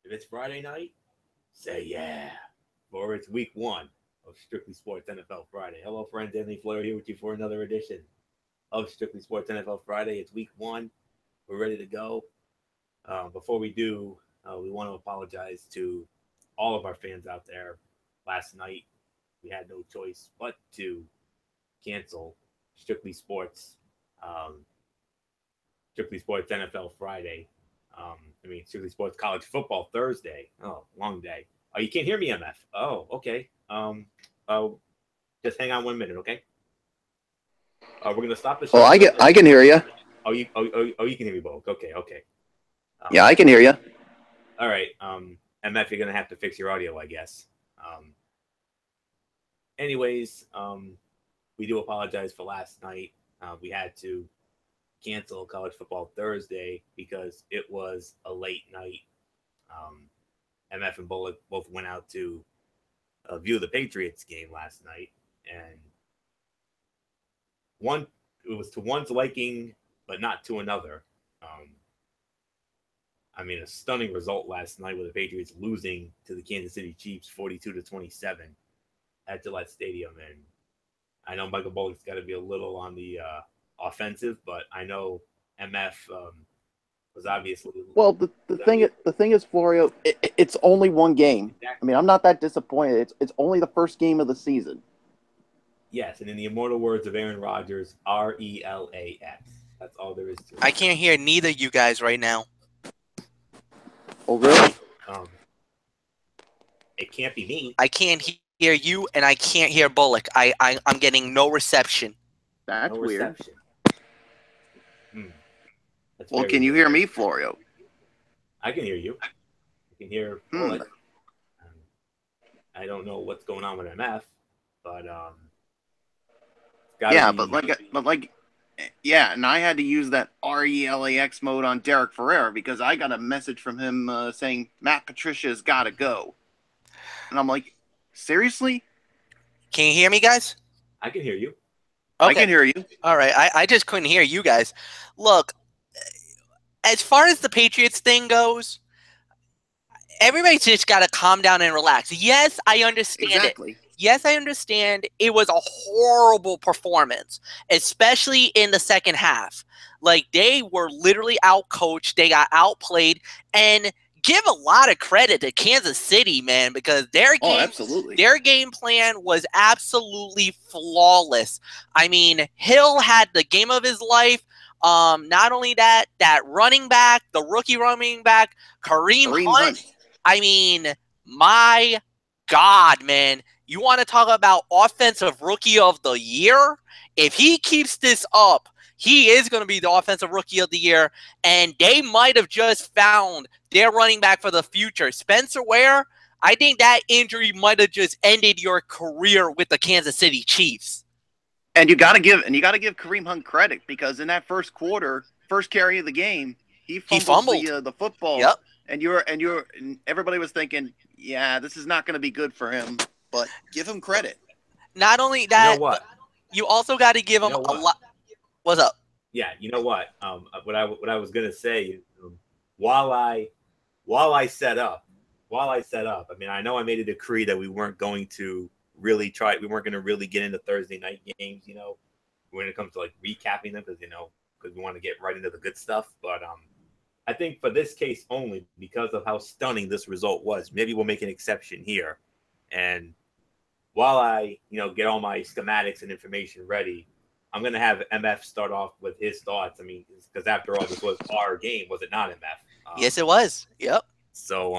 If it's Friday night, say yeah. For it's week one of Strictly Sports NFL Friday. Hello, friends. Anthony Flair here with you for another edition of Strictly Sports NFL Friday. It's week one. We're ready to go. Before we do, we want to apologize to all of our fans out there. Last night, we had no choice but to cancel Strictly Sports, um, Strictly Sports NFL Friday. Strictly Sports College Football Thursday. Oh, long day. Oh, you can't hear me, MF. Oh, okay. Oh, just hang on 1 minute, okay? We're gonna stop the Oh, show. I can hear you. You can hear me both. Okay, okay. Yeah, I can hear you. All right. MF, you're gonna have to fix your audio, I guess. Anyways, we do apologize for last night. We had to cancel College Football Thursday because it was a late night. MF and Bullock both went out to view the Patriots game last night, and one it was to one's liking, but not to another. Um, a stunning result last night with the Patriots losing to the Kansas City Chiefs 42-27 at Gillette Stadium. And I know Michael Bullock's got to be a little on the offensive, but I know MF was obviously. Well, the thing is, Florio, it's only one game. Exactly. I mean, I'm not that disappointed. It's only the first game of the season. Yes, and in the immortal words of Aaron Rodgers, RELAX. That's all there is to it. I can't hear neither of you guys right now. Oh, really? It can't be me. I can't hear you, and I can't hear Bullock. I'm getting no reception. That's No weird. reception. That's Well, very can you weird. hear me, Florio? I can hear you. I can hear Bullock. I don't know what's going on with MF, but yeah, and I had to use that RELAX mode on Derek Ferrer because I got a message from him saying Matt Patricia's got to go, and I'm like, seriously? Can you hear me, guys? I can hear you. Okay. I can hear you. All right. I just couldn't hear you guys. Look, as far as the Patriots thing goes, everybody's just got to calm down and relax. Yes, I understand Exactly. it. Yes, I understand it was a horrible performance, especially in the second half. Like, they were literally outcoached. They got outplayed. And give a lot of credit to Kansas City, man, because their game plan was absolutely flawless. I mean, Hill had the game of his life. Not only that running back, the rookie running back, Kareem Hunt. I mean, my God, man. You want to talk about offensive rookie of the year? If he keeps this up, he is going to be the offensive rookie of the year, and they might have just found their running back for the future. Spencer Ware, I think that injury might have just ended your career with the Kansas City Chiefs. And you got to give Kareem Hunt credit because in that first quarter, first carry of the game, he fumbled the football. Yep. And everybody was thinking, yeah, this is not going to be good for him. But give him credit. Not only that, you know what? You also got to give him a lot. What's up? Yeah, you know what? What I was gonna say, while I set up, I mean, I know I made a decree that we weren't going to really we weren't going to really get into Thursday night games, when it comes to like recapping them, because we want to get right into the good stuff. But I think for this case only, because of how stunning this result was, maybe we'll make an exception here. And while I, get all my schematics and information ready, I'm going to have MF start off with his thoughts. I mean, because after all, this was our game, was it not, MF? Yes, it was. Yep. So,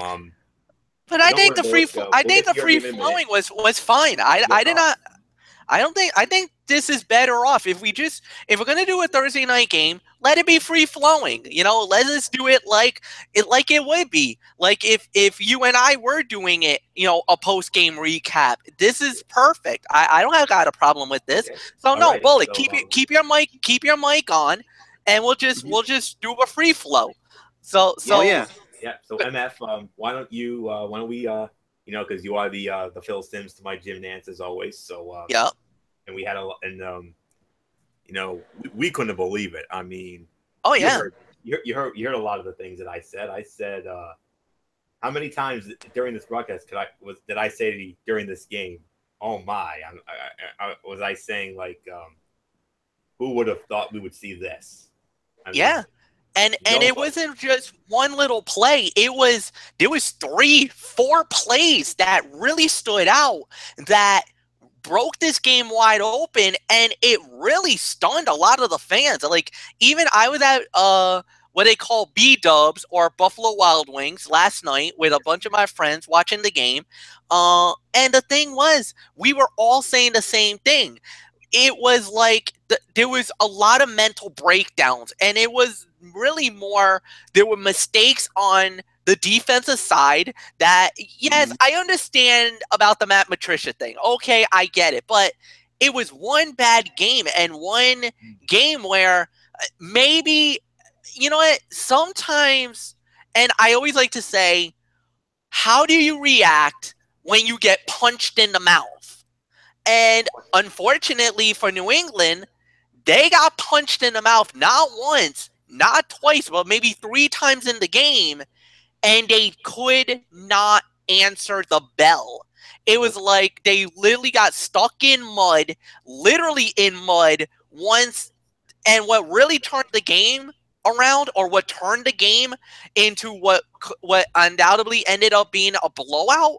but I think the free flowing was fine. I think this is better off if we're gonna do a Thursday night game, let it be free flowing. Let us do it like it would be. Like if you and I were doing it, a post game recap. This is perfect. I don't have got a problem with this. Okay. So no, right. Bullet, so, keep your mic on, and we'll just do a free flow. So yeah. So MF, why don't we because you are the Phil Sims to my Jim Nance as always. So yeah. And we had we couldn't believe it. I mean, oh yeah, you heard a lot of the things that I said. I said How many times during this broadcast did I say during this game, "Oh my"? Was I saying like, who would have thought we would see this? I mean, Yeah. And it wasn't just one little play. There was 3-4 plays that really stood out that broke this game wide open, and it really stunned a lot of the fans. Like, even I was at what they call B-dubs or Buffalo Wild Wings last night with a bunch of my friends watching the game. And the thing was, we were all saying the same thing. It was like there was a lot of mental breakdowns, and it was really more, there were mistakes on the defensive side that, yes, I understand about the Matt Patricia thing. Okay, I get it. But it was one bad game, and one game where maybe, you know what, sometimes, and I always like to say, how do you react when you get punched in the mouth? And unfortunately for New England, they got punched in the mouth not once, not twice, but maybe 3 times in the game, and they could not answer the bell. It was like they literally got stuck in mud, literally in mud once. And what really turned the game around, or what turned the game into what undoubtedly ended up being a blowout,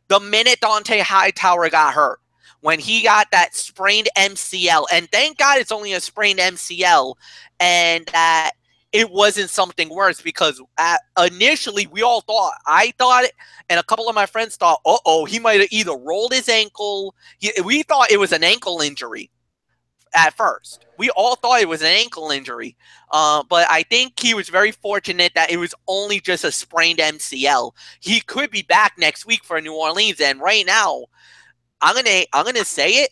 the minute Dante Hightower got hurt. When he got that sprained MCL, and thank God it's only a sprained MCL, and that it wasn't something worse, because initially I thought it, and a couple of my friends thought, he might have either rolled his ankle. We thought it was an ankle injury at first. We all thought it was an ankle injury. But I think he was very fortunate that it was only just a sprained MCL. He could be back next week for New Orleans, and right now, I'm gonna say it.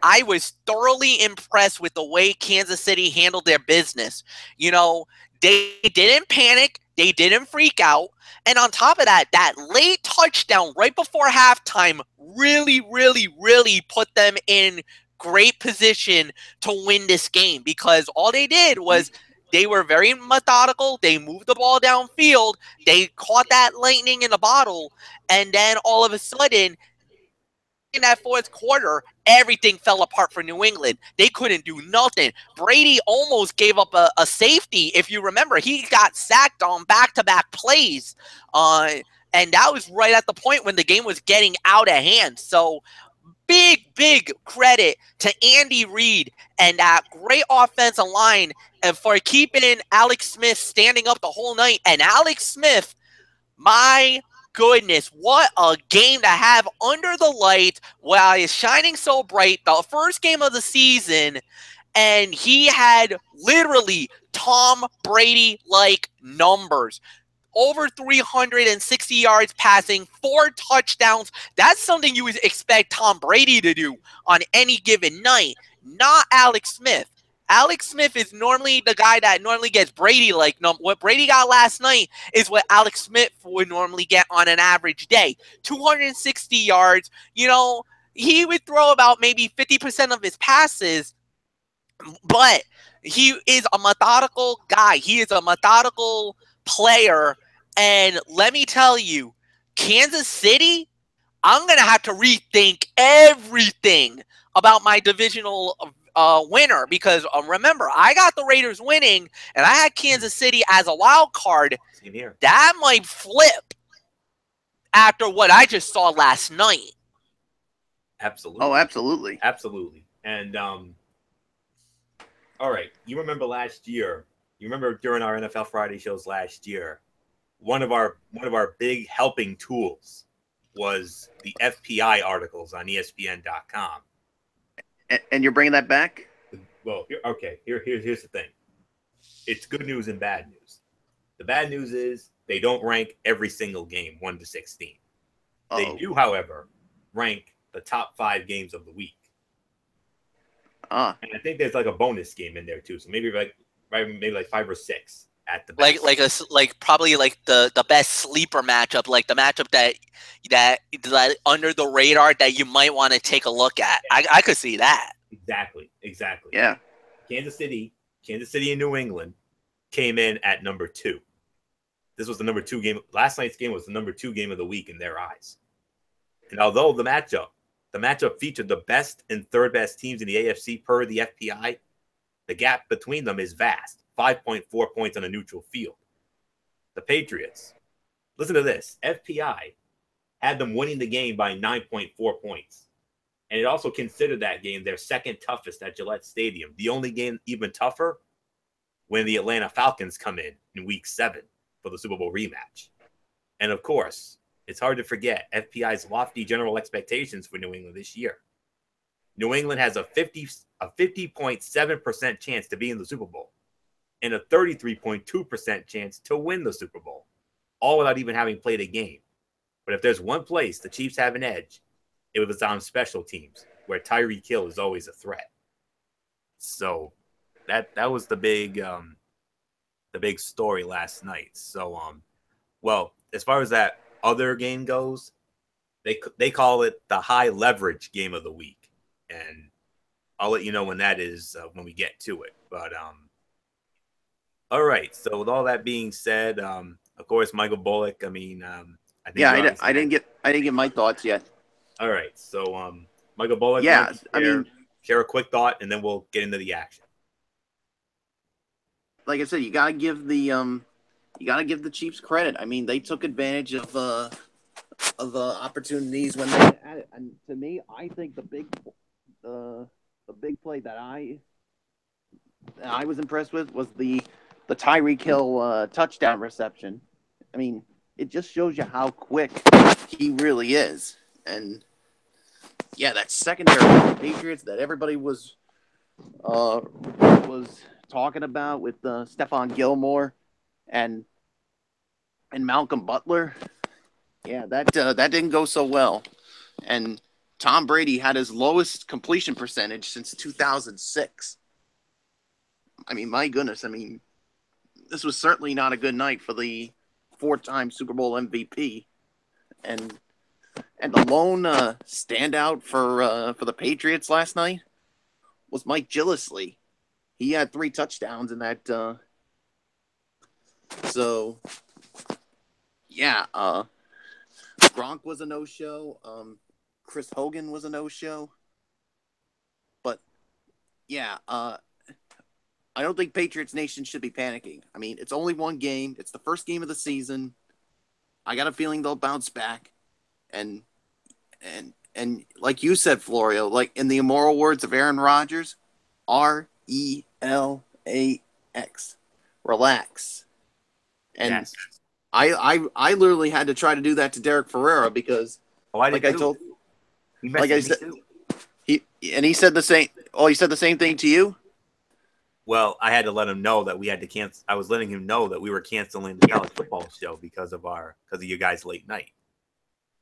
I was thoroughly impressed with the way Kansas City handled their business. You know, they didn't panic, they didn't freak out, and on top of that, that late touchdown right before halftime really, really, really put them in great position to win this game, because all they did was they were very methodical. They moved the ball downfield. They caught that lightning in a bottle. And then all of a sudden, in that fourth quarter, everything fell apart for New England. They couldn't do nothing. Brady almost gave up a safety. If you remember, he got sacked on back-to-back plays. And that was right at the point when the game was getting out of hand. So big credit to Andy Reid and that great offensive line for keeping Alex Smith standing up the whole night. And Alex Smith, my goodness, what a game to have under the light while he's shining so bright. The first game of the season, and he had literally Tom Brady-like numbers. Over 360 yards passing, 4 touchdowns. That's something you would expect Tom Brady to do on any given night, not Alex Smith. Alex Smith is normally the guy that normally gets Brady-like. What Brady got last night is what Alex Smith would normally get on an average day. 260 yards. You know, he would throw about maybe 50% of his passes, but he is a methodical guy. He is a methodical player. And let me tell you, Kansas City, I'm going to have to rethink everything about my divisional winner, because remember, I got the Raiders winning, and I had Kansas City as a wild card. Same here. That might flip after what I just saw last night. Absolutely. Oh, absolutely. Absolutely. And all right, you remember last year? You remember during our NFL Friday shows last year, one of our big helping tools was the FPI articles on ESPN.com. And you're bringing that back? Well, okay. Here's the thing. It's good news and bad news. The bad news is they don't rank every single game 1 to 16. They do, however, rank the top 5 games of the week. And I think there's like a bonus game in there too. So maybe like 5 or 6 at the best. Like probably like the best sleeper matchup, like the matchup that under the radar that you might want to take a look at. I could see that. Exactly. Yeah. Kansas City and New England came in at number 2. this was the number 2 game. Last night's game was the number 2 game of the week in their eyes. And although the matchup featured the best and third best teams in the AFC per the FPI, the gap between them is vast, 5.4 points on a neutral field. The Patriots, listen to this, FPI had them winning the game by 9.4 points. And it also considered that game their second toughest at Gillette Stadium. The only game even tougher when the Atlanta Falcons come in week 7 for the Super Bowl rematch. And of course, it's hard to forget FPI's lofty general expectations for New England this year. New England has a 50.7% chance to be in the Super Bowl and a 33.2% chance to win the Super Bowl, all without even having played a game. But if there's one place the Chiefs have an edge, it was on special teams, where Tyreek Hill is always a threat. So that was the big story last night. So well, as far as that other game goes, they call it the high leverage game of the week, and I'll let you know when that is when we get to it. But all right. So with all that being said, of course, Michael Bullock. I mean, I think I didn't get my thoughts yet. All right. So Michael Bullock. Yeah, share a quick thought, and then we'll get into the action. Like I said, you gotta give the Chiefs credit. I mean, they took advantage of opportunities when they had it. And to me, I think the big play that I was impressed with was the Tyreek Hill touchdown reception. I mean, it just shows you how quick he really is. And yeah, that secondary for the Patriots that everybody was talking about with Stephon Gilmore and Malcolm Butler. Yeah, that didn't go so well. And Tom Brady had his lowest completion percentage since 2006. I mean, my goodness. I mean, this was certainly not a good night for the 4-time Super Bowl MVP. And the lone standout for the Patriots last night was Mike Gillislee. He had 3 touchdowns in that. So, yeah, Gronk was a no-show. Chris Hogan was a no-show. But, yeah, I don't think Patriots Nation should be panicking. I mean, it's only one game. It's the first game of the season. I got a feeling they'll bounce back. And like you said, Florio, like in the immoral words of Aaron Rodgers, RELAX. Relax. And yes. I literally had to try to do that to Derek Ferreira because he said the same. Oh, he said the same thing to you? Well, I had to let him know that we had to cancel. I was letting him know that we were canceling the college football show because of your guys' late night.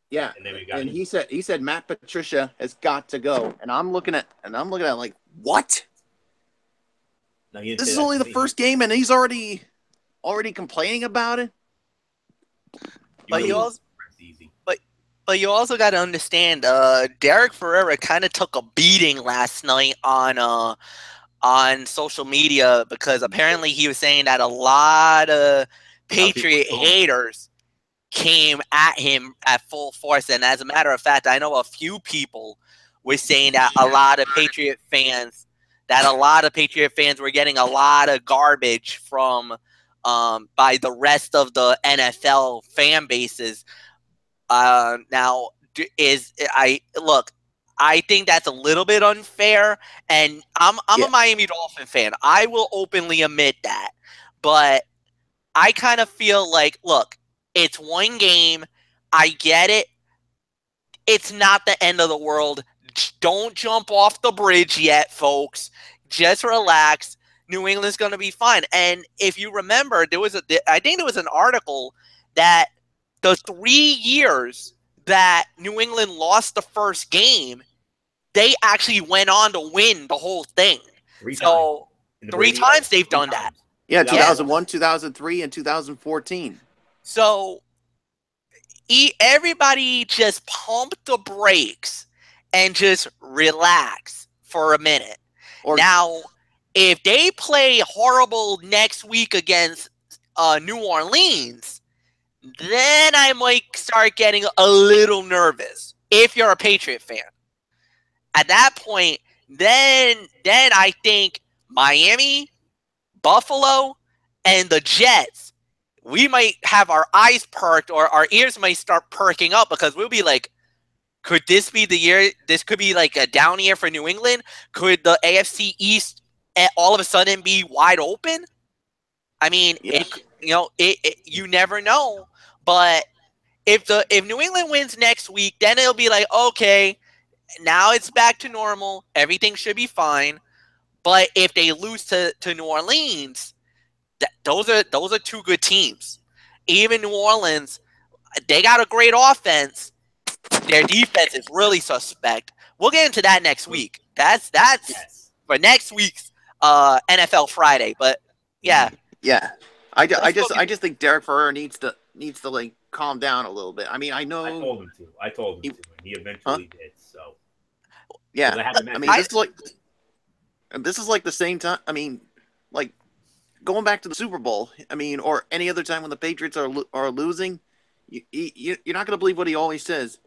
Yeah, and he said Matt Patricia has got to go, and I'm looking at like, what? No, this is only the first game, and he's already complaining about it. But you also got to understand, Derek Ferreira kind of took a beating last night on social media because apparently he was saying that a lot of Patriot haters came at him at full force. And as a matter of fact, I know a few people were saying that a lot of Patriot fans were getting a lot of garbage from by the rest of the NFL fan bases. I think that's a little bit unfair, and I'm a Miami Dolphin fan. I will openly admit that. But I kind of feel like, look, it's one game. I get it. It's not the end of the world. Don't jump off the bridge yet, folks. Just relax. New England's going to be fine. And if you remember, I think there was an article that the 3 years that New England lost the first game, they actually went on to win the whole thing. Three times they've done that. Yeah, 2001, 2003, and 2014. So everybody just pump the brakes and just relax for a minute. Now, if they play horrible next week against New Orleans, then I might start getting a little nervous if you're a Patriot fan. At that point, then I think Miami, Buffalo, and the Jets, we might have our eyes perked or our ears might start perking up because we'll be like, could this be the year? This could be like a down year for New England. Could the AFC East all of a sudden be wide open? I mean, Yeah. you never know. But if New England wins next week, then it'll be like, okay, now it's back to normal. Everything should be fine. But if they lose to New Orleans, those are two good teams. Even New Orleans, they got a great offense. Their defense is really suspect. We'll get into that next week. That's Yes. for next week's NFL Friday. But yeah, Yeah. I Let's just think Derek Ferrer needs to like calm down a little bit. I mean, I know. I told him to, and he eventually did. So Yeah. 'cause I haven't I met mean, him. this is like the same time. I mean, like going back to the Super Bowl. I mean, or any other time when the Patriots are losing, you're not going to believe what he always says.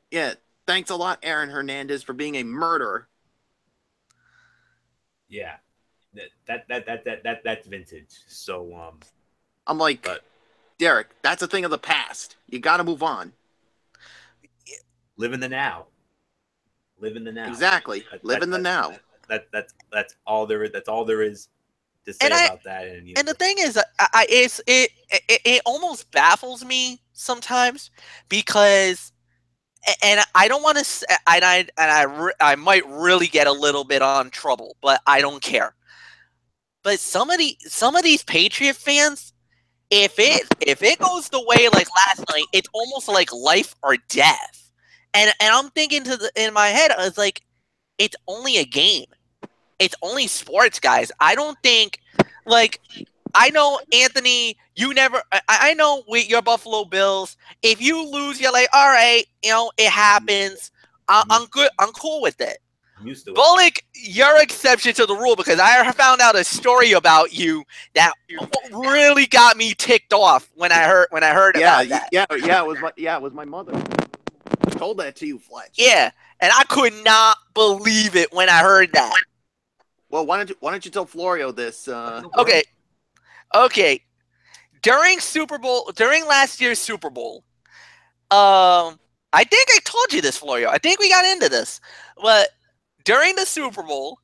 Yeah, thanks a lot, Aaron Hernandez, for being a murderer. Yeah, that's vintage. So I'm like, But- Derek, that's a thing of the past. You got to move on. live in the now. Live in the now. Exactly. Live in the now. That's all there is. That's all there is to say And about that. and the thing is, it almost baffles me sometimes because, and I don't want to, I might really get a little bit on trouble, but I don't care. But some of these Patriot fans, if it goes the way like last night, it's almost like life or death. And I'm thinking in my head, I was like, it's only a game. It's only sports, guys. I don't think, like, I know, Anthony, you never, I know with your Buffalo Bills, if you lose, you're like, all right, it happens. I'm good. I'm cool with it. I'm used to it. Bullock, you're exception to the rule because I found out a story about you that really got me ticked off when I heard about that. It was my mother. I told that to you, Fletch. Yeah, and I could not believe it when I heard that. Well, why don't you tell Florio this? Okay. During last year's Super Bowl, I think I told you this, Florio. I think we got into this, but during the Super Bowl,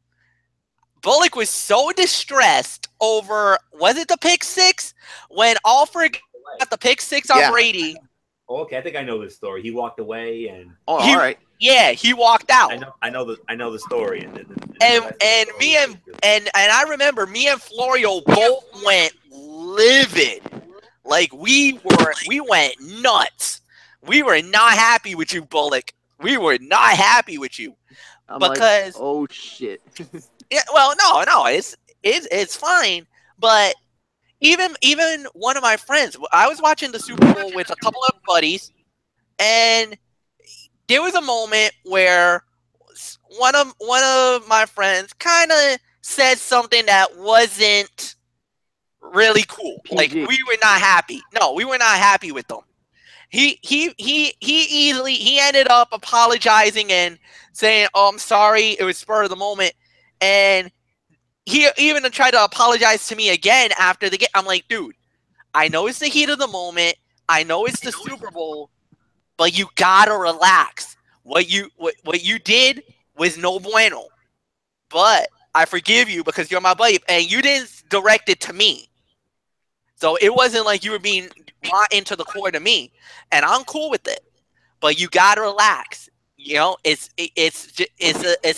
Bullock was so distressed over, was it the pick six when Alfred got the pick six on Brady? Oh, okay, I think I know this story. He walked away, and all right. Yeah, he walked out. I know the story, and I remember me and Florio both went livid, like we went nuts. We were not happy with you, Bullock. We were not happy with you because oh shit. Yeah, well, no, it's fine, but. Even one of my friends, I was watching the Super Bowl with a couple of buddies, and there was a moment where one of my friends kind of said something that wasn't really cool. PG. Like we were not happy. No, we were not happy with them. He ended up apologizing and saying, "Oh, I'm sorry. It was spur of the moment," and he even tried to apologize to me again after the game. I'm like, dude, I know it's the heat of the moment. I know it's the Super Bowl, but you gotta relax. What you did was no bueno. But I forgive you because you're my buddy, and you didn't direct it to me. So it wasn't like you were being brought into the core to me, and I'm cool with it. But you gotta relax. It's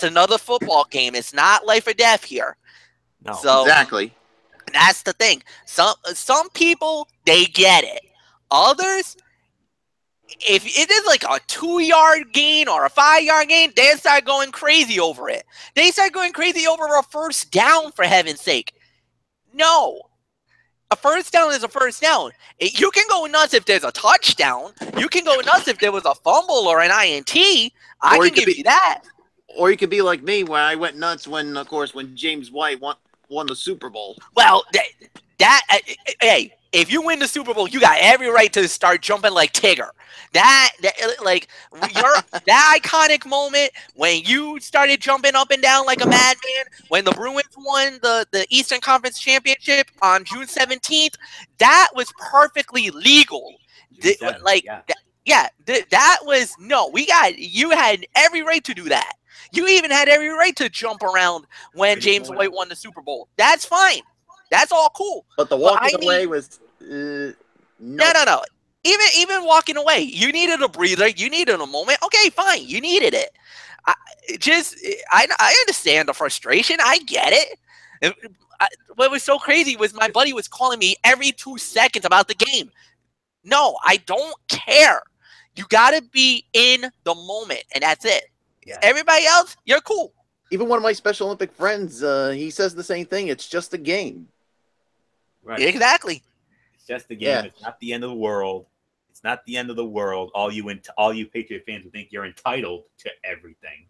another football game. It's not life or death here. No. So Exactly. that's the thing. Some people, they get it. Others, if it is like a 2-yard gain or a 5-yard gain, they start going crazy over it. They start going crazy over a first down, for heaven's sake. No. A first down is a first down. You can go nuts if there's a touchdown. You can go nuts if there was a fumble or an INT. I can give you that. Or you could be like me, where I went nuts when James White won the Super Bowl. Well, hey, if you win the Super Bowl, you got every right to start jumping like Tigger. That like that iconic moment when you started jumping up and down like a madman when the Bruins won the Eastern Conference Championship on June 17th, that was perfectly legal. June 7th, That was you had every right to do that. You even had every right to jump around when James White won the Super Bowl. That's fine. That's all cool. But the walking away was no. Even walking away, you needed a breather. You needed a moment. Okay, fine. You needed it. I understand the frustration. I get it. What was so crazy was my buddy was calling me every 2 seconds about the game. No, I don't care. You got to be in the moment, and that's it. Yeah. Everybody else, you're cool. Even one of my Special Olympic friends, he says the same thing. It's just a game. Right. Exactly. It's just a game. Yeah. It's not the end of the world. It's not the end of the world. All you Patriot fans would think you're entitled to everything.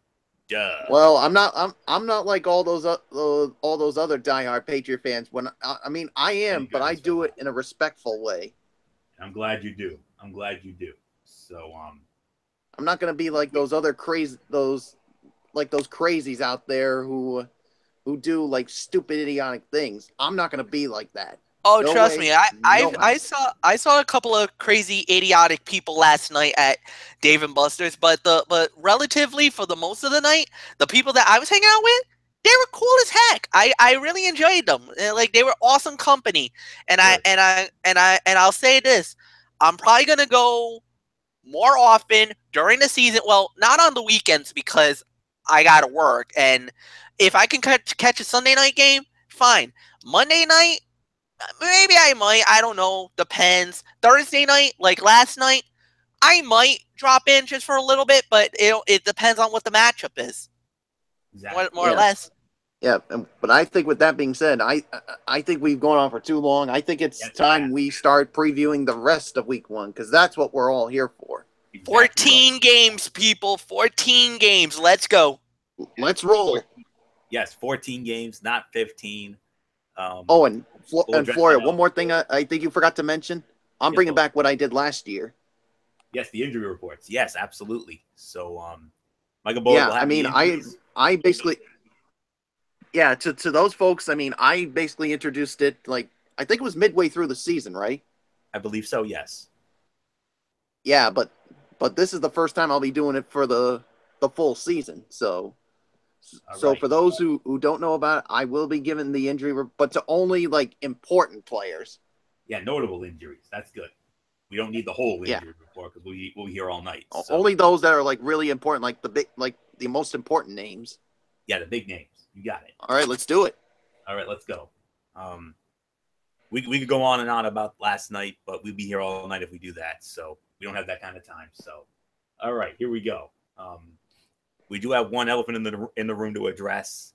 Duh. Well, I'm not like all those other diehard Patriot fans. I am, but I do it in a respectful way. I'm glad you do. So I'm not gonna be like those other those crazies out there who do like stupid idiotic things. I'm not gonna be like that. Oh, no trust me, I saw a couple of crazy idiotic people last night at Dave and Buster's, but relatively for the most of the night, the people that I was hanging out with, they were cool as heck. I really enjoyed them. Like they were awesome company. And I'll say this, I'm probably gonna go more often during the season. Well, not on the weekends because I gotta work. And if I can catch a Sunday night game, fine. Monday night, maybe I might. I don't know. Depends. Thursday night, like last night, I might drop in just for a little bit, but it depends on what the matchup is. Exactly. More or less. Yeah, but I think with that being said, I think we've gone on for too long. I think it's time we start previewing the rest of Week 1 because that's what we're all here for. Exactly 14 games, people. 14 games. Let's go. Let's roll. Yes, 14 games, not 15. And Floria, one more thing I think you forgot to mention. I'm bringing back what I did last year. Yes, the injury reports. Yes, absolutely. So, Michael Boyd will have I basically... Yeah, to those folks, I basically introduced it, like, I think it was midway through the season, right? I believe so, yes. Yeah, but this is the first time I'll be doing it for the full season. So for those who don't know about it, I will be giving the injury, but to only, like, important players. Yeah, notable injuries. That's good. We don't need the whole injury report because we'll be here all night. So. Only those that are, like, really important, like the most important names. Yeah, the big names. You got it. All right, let's do it. All right, let's go. We could go on and on about last night, but we'd be here all night if we do that. So we don't have that kind of time. So, all right, here we go. We do have one elephant in the room to address.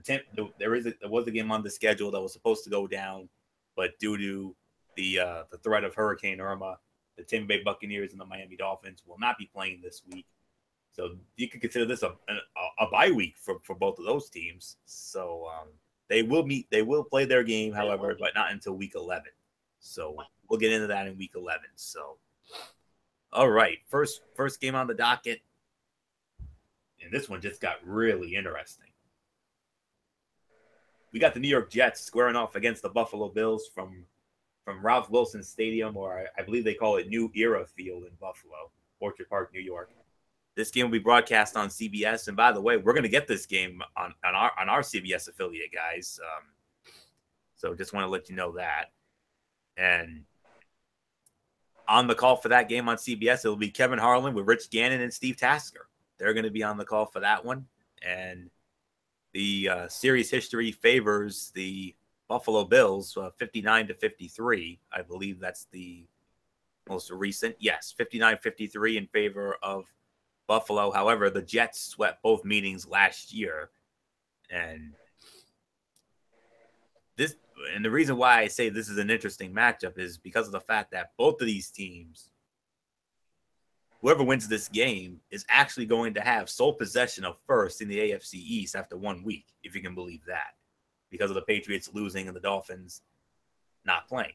There was a game on the schedule that was supposed to go down, but due to the threat of Hurricane Irma, the Tampa Bay Buccaneers and the Miami Dolphins will not be playing this week. So you could consider this a bye week for both of those teams. So they will play their game, however, but not until week 11. So we'll get into that in week 11. So, all right, first game on the docket, and this one just got really interesting. We got the New York Jets squaring off against the Buffalo Bills from Ralph Wilson Stadium, or I believe they call it New Era Field in Buffalo, Orchard Park, New York. This game will be broadcast on CBS, and by the way, we're going to get this game on our CBS affiliate, guys. So just want to let you know that. And on the call for that game on CBS, it'll be Kevin Harlan with Rich Gannon and Steve Tasker. They're going to be on the call for that one. And the series history favors the Buffalo Bills 59-53. I believe that's the most recent. Yes, 59-53 in favor of Buffalo. However, the Jets swept both meetings last year. And the reason why I say this is an interesting matchup is because of the fact that both of these teams, whoever wins this game, is actually going to have sole possession of first in the AFC East after 1 week, if you can believe that, because of the Patriots losing and the Dolphins not playing.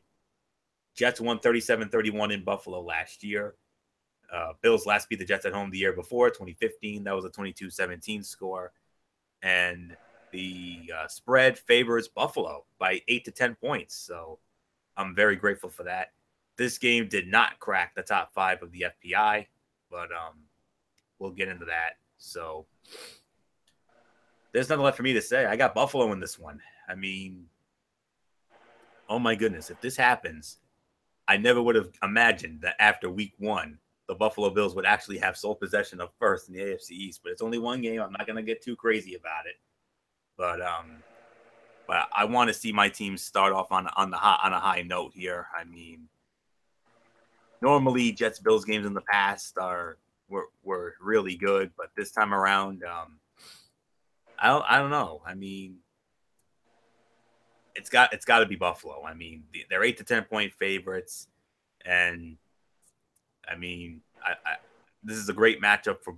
Jets won 37-31 in Buffalo last year. Bills last beat the Jets at home the year before, 2015. That was a 22-17 score. And the spread favors Buffalo by 8 to 10 points. So I'm very grateful for that. This game did not crack the top 5 of the FPI, but we'll get into that. So there's nothing left for me to say. I got Buffalo in this one. I mean, oh my goodness, if this happens, I never would have imagined that after week 1, the Buffalo Bills would actually have sole possession of first in the AFC East. But it's only one game. I'm not going to get too crazy about it. But I want to see my team start off on a high note here. I mean, normally Jets Bills games in the past were really good, but this time around, I don't know. I mean, it's got to be Buffalo. I mean, they're 8 to 10 point favorites, and I mean, this is a great matchup for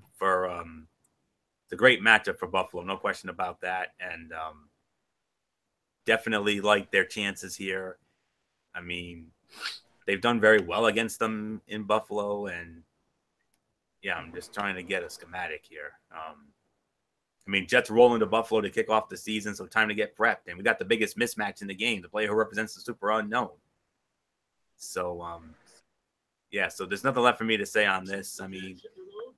it's a great matchup for Buffalo, no question about that, and definitely like their chances here. I mean, they've done very well against them in Buffalo, and yeah, I'm just trying to get a schematic here. I mean, Jets roll into Buffalo to kick off the season, so time to get prepped. And we got the biggest mismatch in the game, the player who represents the super unknown. So, yeah, so there's nothing left for me to say on this. I mean,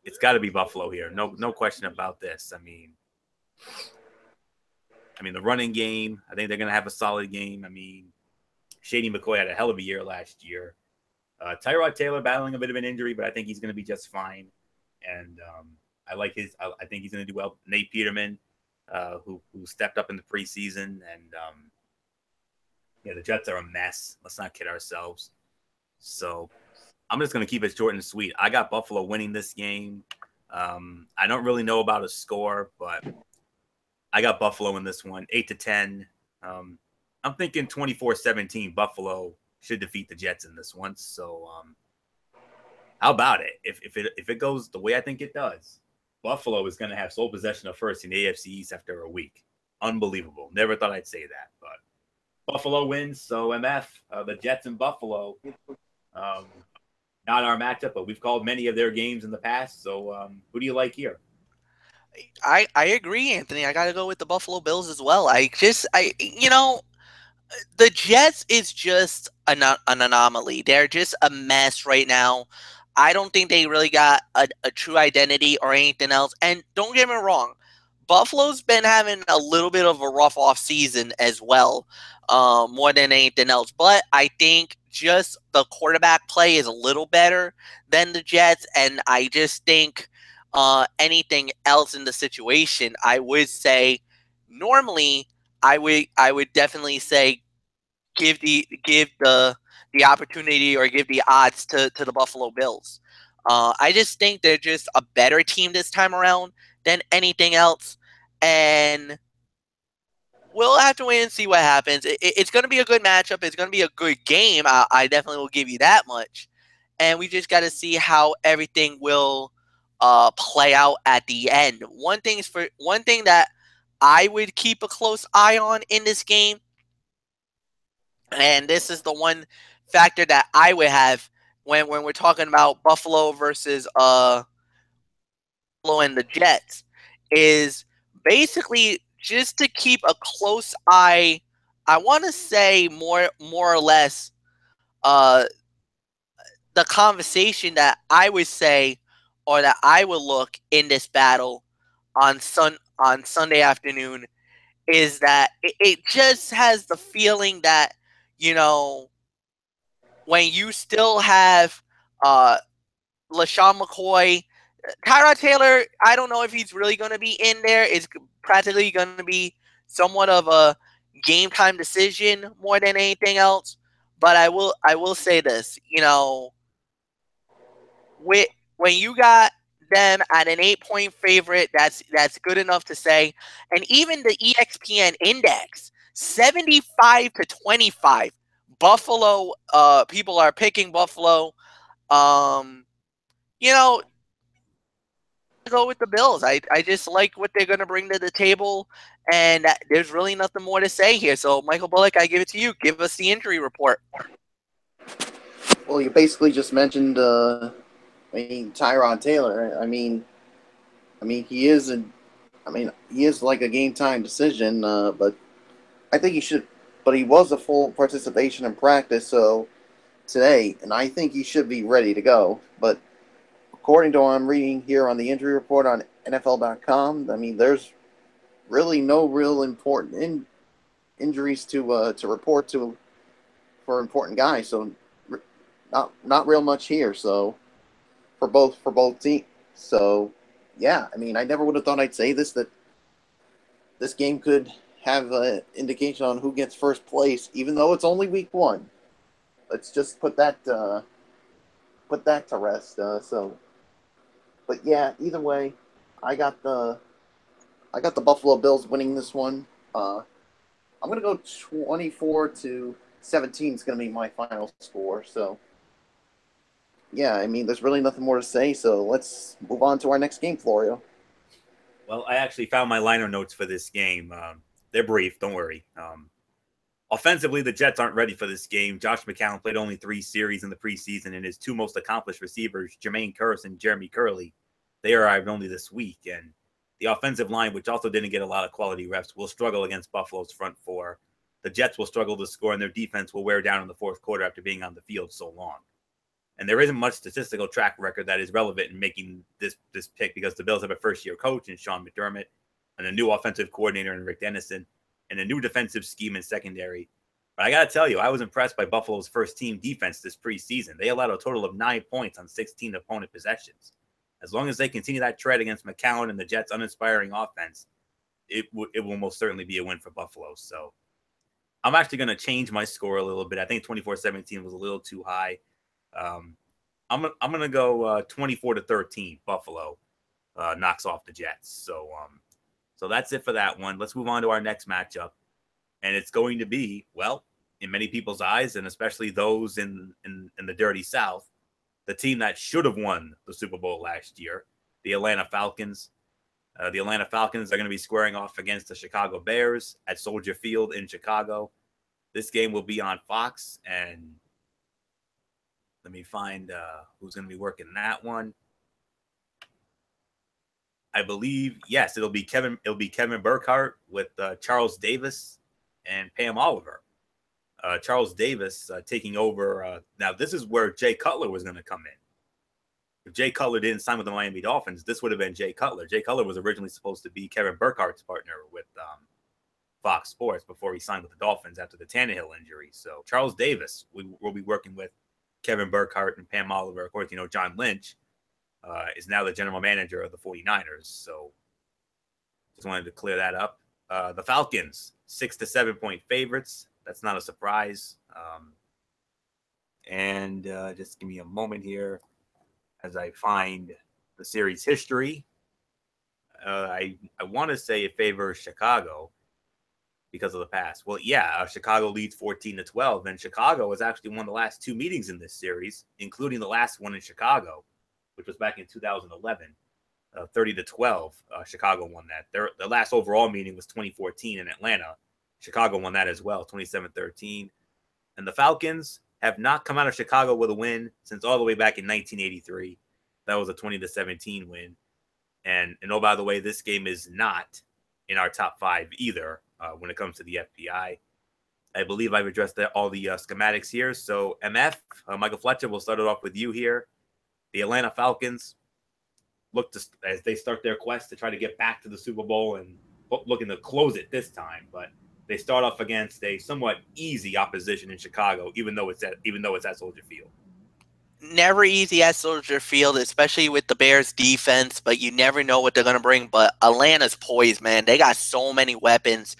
it's got to be Buffalo here. No question about this. I mean, the running game, I think they're going to have a solid game. I mean, Shady McCoy had a hell of a year last year. Tyrod Taylor battling a bit of an injury, but I think he's going to be just fine. And I think he's going to do well. Nate Peterman, who stepped up in the preseason. And, the Jets are a mess. Let's not kid ourselves. So I'm just going to keep it short and sweet. I got Buffalo winning this game. I don't really know about a score, but I got Buffalo in this one, 8 to 10. I'm thinking 24-17. Buffalo should defeat the Jets in this one. So how about it? If it goes the way I think it does, Buffalo is going to have sole possession of first in the AFC East after a week. Unbelievable. Never thought I'd say that, but Buffalo wins. So MF, the Jets and Buffalo, not our matchup, but we've called many of their games in the past. So who do you like here? I agree, Anthony. I got to go with the Buffalo Bills as well. The Jets is just an anomaly. They're just a mess right now. I don't think they really got a true identity or anything else. And don't get me wrong, Buffalo's been having a little bit of a rough off season as well, more than anything else. But I think just the quarterback play is a little better than the Jets, and I just think anything else in the situation, I would say normally I would definitely say give the opportunity or give the odds to the Buffalo Bills. I just think they're just a better team this time around than anything else, and we'll have to wait and see what happens. It's going to be a good matchup. It's going to be a good game. I definitely will give you that much, and we just got to see how everything will play out at the end. One thing that I would keep a close eye on in this game, and this is the one factor that I would have when we're talking about Buffalo versus Buffalo and the Jets, is basically just to keep a close eye. I want to say more or less the conversation that I would say or that I would look in this battle on Sunday afternoon is that it just has the feeling that, when you still have LaShawn McCoy, Tyrod Taylor, I don't know if he's really going to be in there. It's practically going to be somewhat of a game time decision more than anything else. But I will say this, when you got them at an 8-point favorite, that's good enough to say. And even the ESPN index, 75 to 25. Buffalo, people are picking Buffalo. Go with the Bills. I just like what they're going to bring to the table, and there's really nothing more to say here. So, Michael Bullock, I give it to you. Give us the injury report. Well, you basically just mentioned, Tyrod Taylor. He is like a game time decision. But I think he should. But he was a full participation in practice, so today, and I think he should be ready to go. But according to what I'm reading here on the injury report on NFL.com, there's really no real important injuries to report to for important guys. So not real much here. So for both teams. So yeah, I never would have thought I'd say this, that this game could have an indication on who gets first place, even though it's only week 1. Let's just put that to rest. But yeah, either way, I got the Buffalo Bills winning this one. I'm gonna go 24-17 is gonna be my final score. So yeah, there's really nothing more to say. So let's move on to our next game, Florio. Well, I actually found my liner notes for this game. They're brief, don't worry. Offensively, the Jets aren't ready for this game. Josh McCown played only 3 series in the preseason, and his 2 most accomplished receivers, Jermaine Kearse and Jeremy Curley, they arrived only this week. And the offensive line, which also didn't get a lot of quality reps, will struggle against Buffalo's front 4. The Jets will struggle to score, and their defense will wear down in the fourth quarter after being on the field so long. And there isn't much statistical track record that is relevant in making this pick, because the Bills have a first-year coach in Sean McDermott and a new offensive coordinator in Rick Dennison and a new defensive scheme in secondary. But I got to tell you, I was impressed by Buffalo's first-team defense this preseason. They allowed a total of 9 points on 16 opponent possessions. As long as they continue that tread against McCown and the Jets' uninspiring offense, it will most certainly be a win for Buffalo. So I'm actually going to change my score a little bit. I think 24-17 was a little too high. I'm going to go 24-13. Buffalo knocks off the Jets. So that's it for that one. Let's move on to our next matchup. And it's going to be, well, in many people's eyes, and especially those in the dirty South, the team that should have won the Super Bowl last year, the Atlanta Falcons. The Atlanta Falcons are going to be squaring off against the Chicago Bears at Soldier Field in Chicago. This game will be on Fox, and let me find who's going to be working that one. I believe, yes, it'll be Kevin Burkhardt with Charles Davis and Pam Oliver. Charles Davis taking over. Now, this is where Jay Cutler was going to come in. If Jay Cutler didn't sign with the Miami Dolphins, this would have been Jay Cutler. Jay Cutler was originally supposed to be Kevin Burkhardt's partner with Fox Sports before he signed with the Dolphins after the Tannehill injury. So Charles Davis will be working with Kevin Burkhardt and Pam Oliver. Of course, John Lynch is now the general manager of the 49ers. So just wanted to clear that up. The Falcons, 6 to 7 point favorites. That's not a surprise. And just give me a moment here as I find the series history. I want to say it favors Chicago because of the past. Well, yeah, Chicago leads 14-12, and Chicago has actually won the last 2 meetings in this series, including the last one in Chicago, which was back in 2011. 30-12, Chicago won that. The last overall meeting was 2014 in Atlanta. Chicago won that as well, 27-13. And the Falcons have not come out of Chicago with a win since all the way back in 1983. That was a 20-17 win. And oh, by the way, this game is not in our top 5 either when it comes to the FPI. I believe I've addressed all the schematics here. So, MF, Michael Fletcher, we'll start it off with you here. The Atlanta Falcons look to, as they start their quest to try to get back to the Super Bowl and looking to close it this time, but they start off against a somewhat easy opposition in Chicago, even though it's at Soldier Field. Never easy at Soldier Field, especially with the Bears defense, but you never know what they're going to bring. But Atlanta's poised, man. They got so many weapons.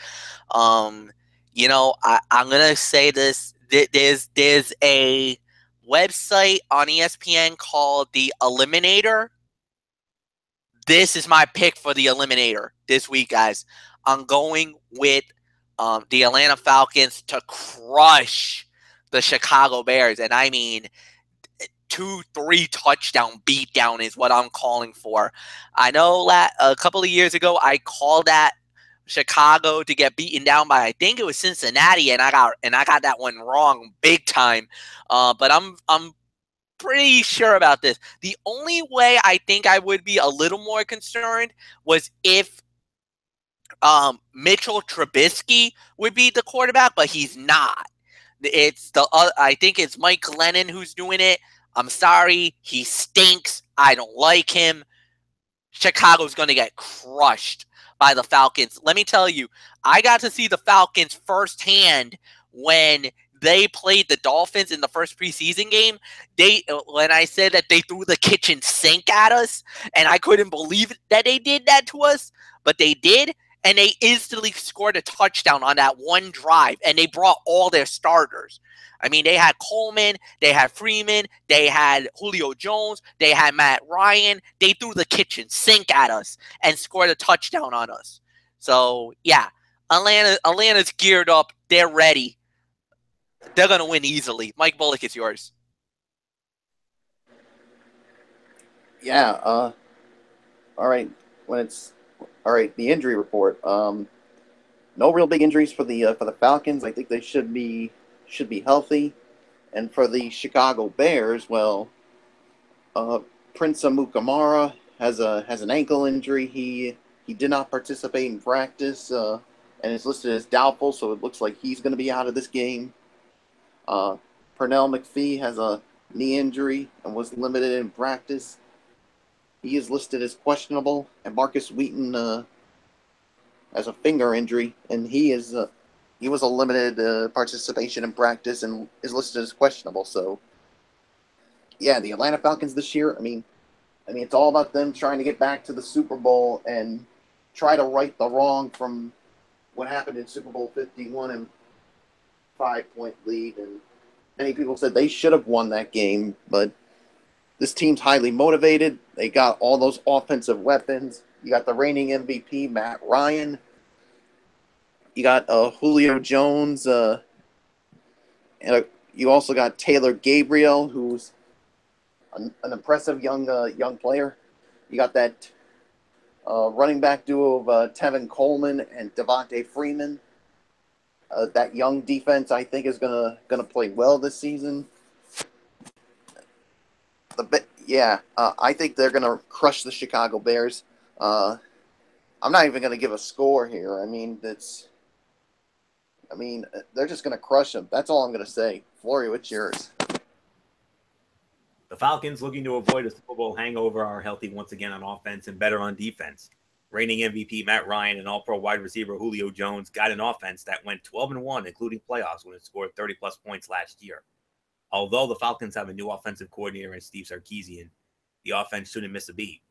I'm going to say this. There's a website on ESPN called The Eliminator. This is my pick for The Eliminator this week, guys. I'm going with the Atlanta Falcons to crush the Chicago Bears. And I mean, 2-3 touchdown beatdown is what I'm calling for. I know that a couple of years ago I called that Chicago to get beaten down by, I think it was Cincinnati, and I got that one wrong big time. But I'm pretty sure about this. The only way I think I would be a little more concerned was if Mitchell Trubisky would be the quarterback, but he's not. It's I think it's Mike Glennon who's doing it. I'm sorry, he stinks. I don't like him. Chicago's going to get crushed by the Falcons. Let me tell you, I got to see the Falcons firsthand when they played the Dolphins in the first preseason game. When I said that they threw the kitchen sink at us, and I couldn't believe that they did that to us, but they did, and they instantly scored a touchdown on that one drive, and they brought all their starters. I mean, they had Coleman, they had Freeman, they had Julio Jones, they had Matt Ryan. They threw the kitchen sink at us and scored a touchdown on us. So, yeah, Atlanta's geared up. They're ready. They're going to win easily. Mike Bullock, it's yours. Yeah. All right. All right, the injury report. No real big injuries for the Falcons. I think they should be healthy. And for the Chicago Bears, well, Prince Amukamara has an ankle injury. He did not participate in practice and is listed as doubtful, so it looks like he's going to be out of this game. Pernell McPhee has a knee injury and was limited in practice. He is listed as questionable, and Marcus Wheaton has a finger injury, and he was a limited participation in practice and is listed as questionable. So, yeah, the Atlanta Falcons this year. I mean, it's all about them trying to get back to the Super Bowl and try to right the wrong from what happened in Super Bowl 51 and 5-point lead. And many people said they should have won that game, but this team's highly motivated. They got all those offensive weapons. You got the reigning MVP, Matt Ryan. You got Julio Jones. And you also got Taylor Gabriel, who's an impressive young player. You got that running back duo of Tevin Coleman and Devontae Freeman. That young defense, I think, is gonna play well this season. I think they're gonna crush the Chicago Bears. I'm not even gonna give a score here. They're just gonna crush them. That's all I'm gonna say. Flory, what's yours? The Falcons, looking to avoid a Super Bowl hangover, are healthy once again on offense and better on defense. Reigning MVP Matt Ryan and all-pro wide receiver Julio Jones got an offense that went 12-1, including playoffs, when it scored 30-plus points last year. Although the Falcons have a new offensive coordinator in Steve Sarkisian, the offense shouldn't miss a beat.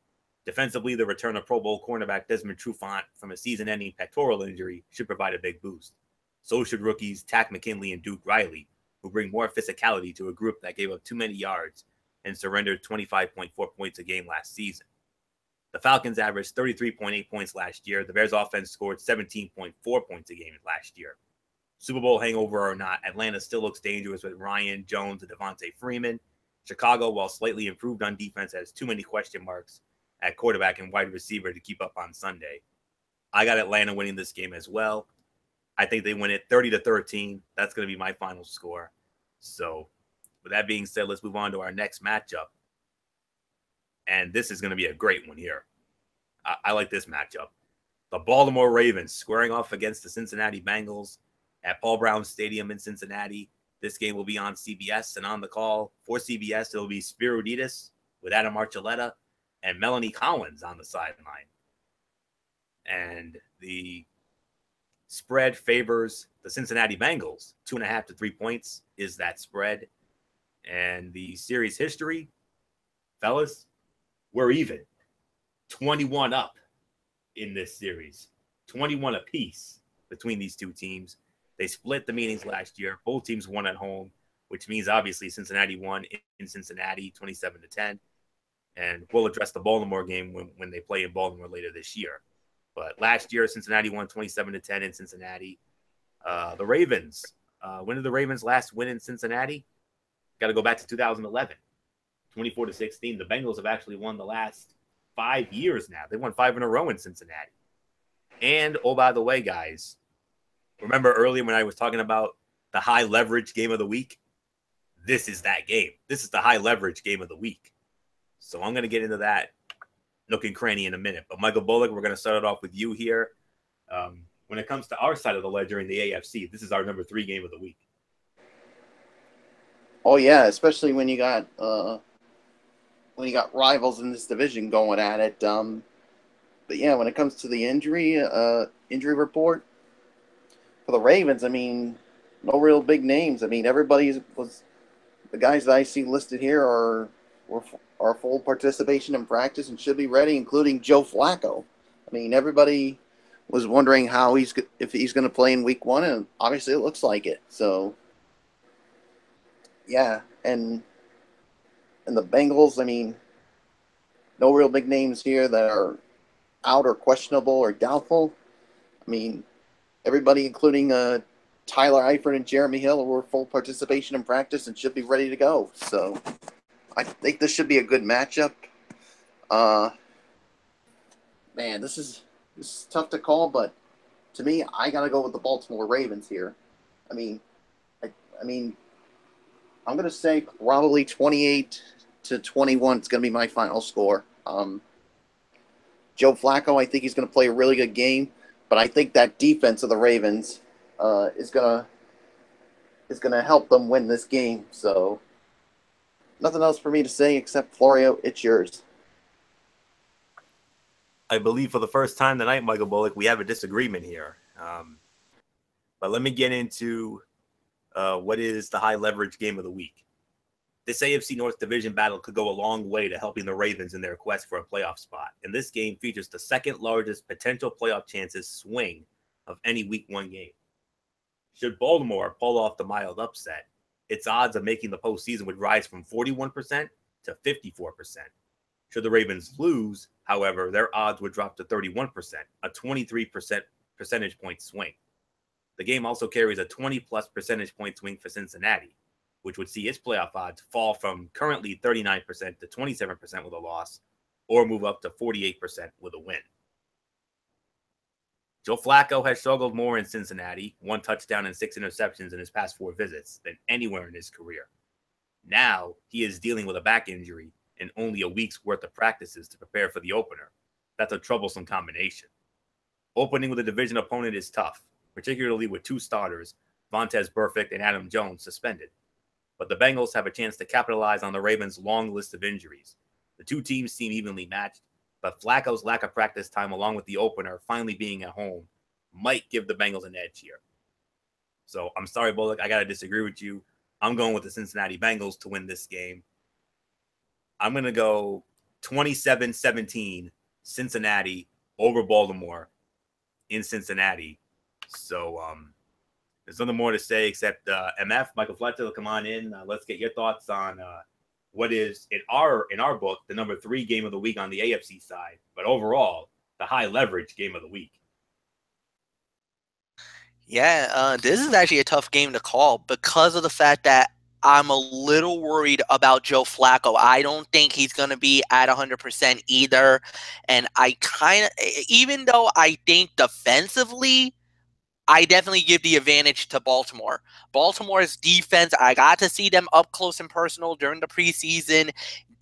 Defensively, the return of Pro Bowl cornerback Desmond Trufant from a season-ending pectoral injury should provide a big boost. So should rookies Takk McKinley and Duke Riley, who bring more physicality to a group that gave up too many yards and surrendered 25.4 points a game last season. The Falcons averaged 33.8 points last year. The Bears offense scored 17.4 points a game last year. Super Bowl hangover or not, Atlanta still looks dangerous with Ryan, Jones, and Devontae Freeman. Chicago, while slightly improved on defense, has too many question marks at quarterback and wide receiver to keep up on Sunday. I got Atlanta winning this game as well. I think they win it 30-13. That's going to be my final score. So, with that being said, let's move on to our next matchup. And this is going to be a great one here. I like this matchup. The Baltimore Ravens squaring off against the Cincinnati Bengals at Paul Brown Stadium in Cincinnati. This game will be on CBS, and on the call for CBS, it'll be Spiro Dedes with Adam Archuleta and Melanie Collins on the sideline. And the spread favors the Cincinnati Bengals. 2.5 to 3 points is that spread. And the series history, fellas, we're even. 21 up in this series. 21 apiece between these two teams. They split the meetings last year. Both teams won at home, which means obviously Cincinnati won in Cincinnati 27-10. And we'll address the Baltimore game when they play in Baltimore later this year. But last year, Cincinnati won 27-10 in Cincinnati. The Ravens. When did the Ravens last win in Cincinnati? Got to go back to 2011. 24-16. The Bengals have actually won the last 5 years now. They won 5 in a row in Cincinnati. And, oh, by the way, guys, remember earlier when I was talking about the high leverage game of the week? This is that game. This is the high leverage game of the week. So I'm going to get into that nook and cranny in a minute. But Michael Bullock, we're going to start it off with you here. When it comes to our side of the ledger in the AFC, this is our number 3 game of the week. Oh yeah, especially when you got rivals in this division going at it. But yeah, when it comes to the injury report for the Ravens, I mean, no real big names. I mean, everybody was the guys that I see listed here are full participation in practice and should be ready, including Joe Flacco. I mean, everybody was wondering if he's going to play in Week 1, and obviously it looks like it. So, yeah, and the Bengals, I mean, no real big names here that are out or questionable or doubtful. I mean, everybody, including Tyler Eifert and Jeremy Hill, were full participation in practice and should be ready to go. So, I think this should be a good matchup. Man, this is tough to call, but to me, I gotta go with the Baltimore Ravens here. I mean, I'm gonna say probably 28-21 is gonna be my final score. Joe Flacco, I think he's gonna play a really good game, but I think that defense of the Ravens is gonna help them win this game. So, nothing else for me to say except Florio, it's yours. I believe for the first time tonight, Michael Bullock, we have a disagreement here. But let me get into what is the high leverage game of the week. This AFC North division battle could go a long way to helping the Ravens in their quest for a playoff spot. And this game features the second largest potential playoff chances swing of any Week 1 game. Should Baltimore pull off the mild upset, its odds of making the postseason would rise from 41% to 54%. Should the Ravens lose, however, their odds would drop to 31%, a 23% percentage point swing. The game also carries a 20-plus percentage point swing for Cincinnati, which would see its playoff odds fall from currently 39% to 27% with a loss, or move up to 48% with a win. Joe Flacco has struggled more in Cincinnati, 1 touchdown and 6 interceptions in his past 4 visits, than anywhere in his career. Now, he is dealing with a back injury and only a week's worth of practices to prepare for the opener. That's a troublesome combination. Opening with a division opponent is tough, particularly with 2 starters, Vontaze Burfict and Adam Jones, suspended. But the Bengals have a chance to capitalize on the Ravens' long list of injuries. The 2 teams seem evenly matched, but Flacco's lack of practice time along with the opener finally being at home might give the Bengals an edge here. So I'm sorry, Bullock, I got to disagree with you. I'm going with the Cincinnati Bengals to win this game. I'm going to go 27-17 Cincinnati over Baltimore in Cincinnati. So there's nothing more to say except MF, Michael Fletcher, come on in. Let's get your thoughts on what is, in our book, the number 3 game of the week on the AFC side, but overall, the high leverage game of the week. Yeah, this is actually a tough game to call because of the fact that I'm a little worried about Joe Flacco. I don't think he's going to be at 100% either. And I kind of, even though I think defensively, I definitely give the advantage to Baltimore. Baltimore's defense, I got to see them up close and personal during the preseason.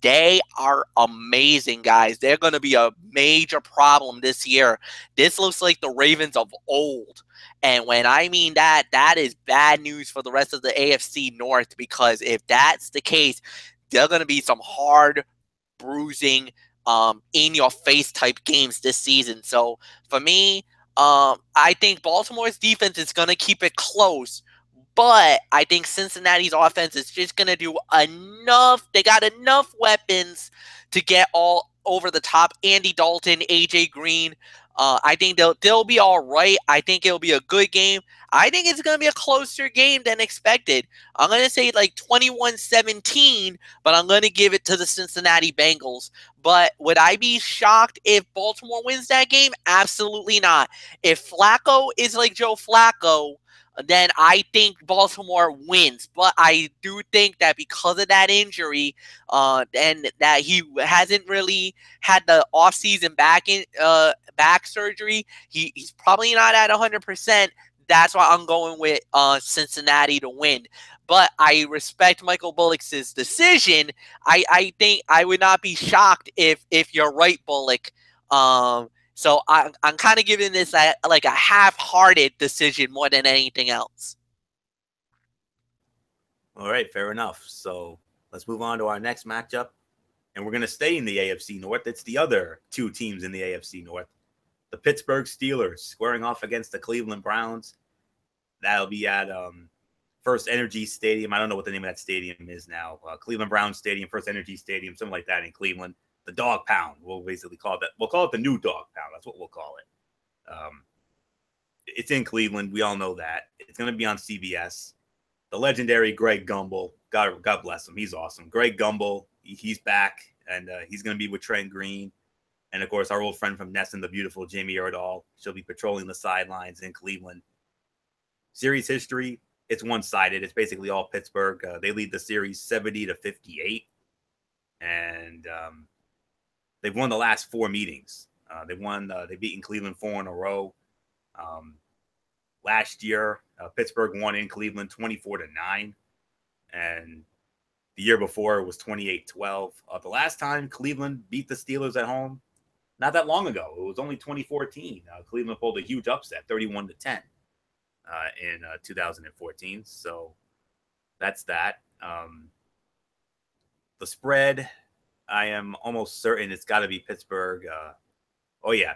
They are amazing, guys. They're going to be a major problem this year. This looks like the Ravens of old. And when I mean that, that is bad news for the rest of the AFC North, because if that's the case, there are going to be some hard, bruising, in-your-face type games this season. So for me, I think Baltimore's defense is going to keep it close, but I think Cincinnati's offense is just going to do enough. They got enough weapons to get all over the top. Andy Dalton, AJ Green. I think they'll be all right. I think it'll be a good game. I think it's going to be a closer game than expected. I'm going to say like 21-17, but I'm going to give it to the Cincinnati Bengals. But would I be shocked if Baltimore wins that game? Absolutely not. If Flacco is like Joe Flacco, then I think Baltimore wins. But I do think that because of that injury, and that he hasn't really had the offseason back surgery, he's probably not at 100%. That's why I'm going with Cincinnati to win. But I respect Michael Bullock's decision. I think I would not be shocked if you're right, Bullock. So I'm kind of giving this like a half-hearted decision more than anything else. All right, fair enough. So let's move on to our next matchup. And we're going to stay in the AFC North. It's the other two teams in the AFC North. The Pittsburgh Steelers squaring off against the Cleveland Browns. That'll be at First Energy Stadium. I don't know what the name of that stadium is now. Cleveland Browns Stadium, First Energy Stadium, something like that in Cleveland. The Dog Pound. We'll basically call it that. We'll call it the new Dog Pound. That's what we'll call it. It's in Cleveland. We all know that. It's going to be on CBS. The legendary Greg Gumbel. God bless him. He's awesome. Greg Gumbel, he's back, and he's going to be with Trent Green. And, of course, our old friend from Nesson, the beautiful Jamie Erdahl. She'll be patrolling the sidelines in Cleveland. Series history, it's one-sided. It's basically all Pittsburgh. They lead the series 70-58. And they've won the last 4 meetings. They've beaten Cleveland 4 in a row. Last year, Pittsburgh won in Cleveland 24-9. And the year before, it was 28-12. The last time Cleveland beat the Steelers at home, not that long ago. It was only 2014. Cleveland pulled a huge upset, 31-10 in 2014. So that's that. The spread, I am almost certain it's got to be Pittsburgh.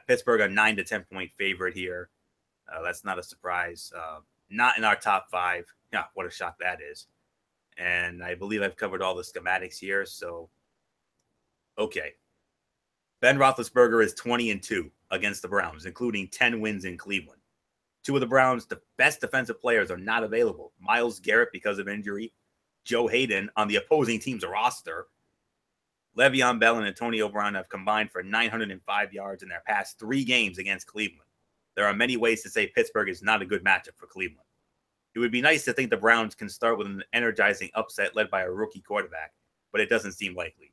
Pittsburgh a 9 to 10 point favorite here. That's not a surprise. Not in our top 5. Yeah, what a shock that is. And I believe I've covered all the schematics here. So, okay. Ben Roethlisberger is 20-2 against the Browns, including 10 wins in Cleveland. 2 of the Browns' the best defensive players are not available. Myles Garrett because of injury. Joe Hayden on the opposing team's roster. Le'Veon Bell and Antonio Brown have combined for 905 yards in their past 3 games against Cleveland. There are many ways to say Pittsburgh is not a good matchup for Cleveland. It would be nice to think the Browns can start with an energizing upset led by a rookie quarterback, but it doesn't seem likely.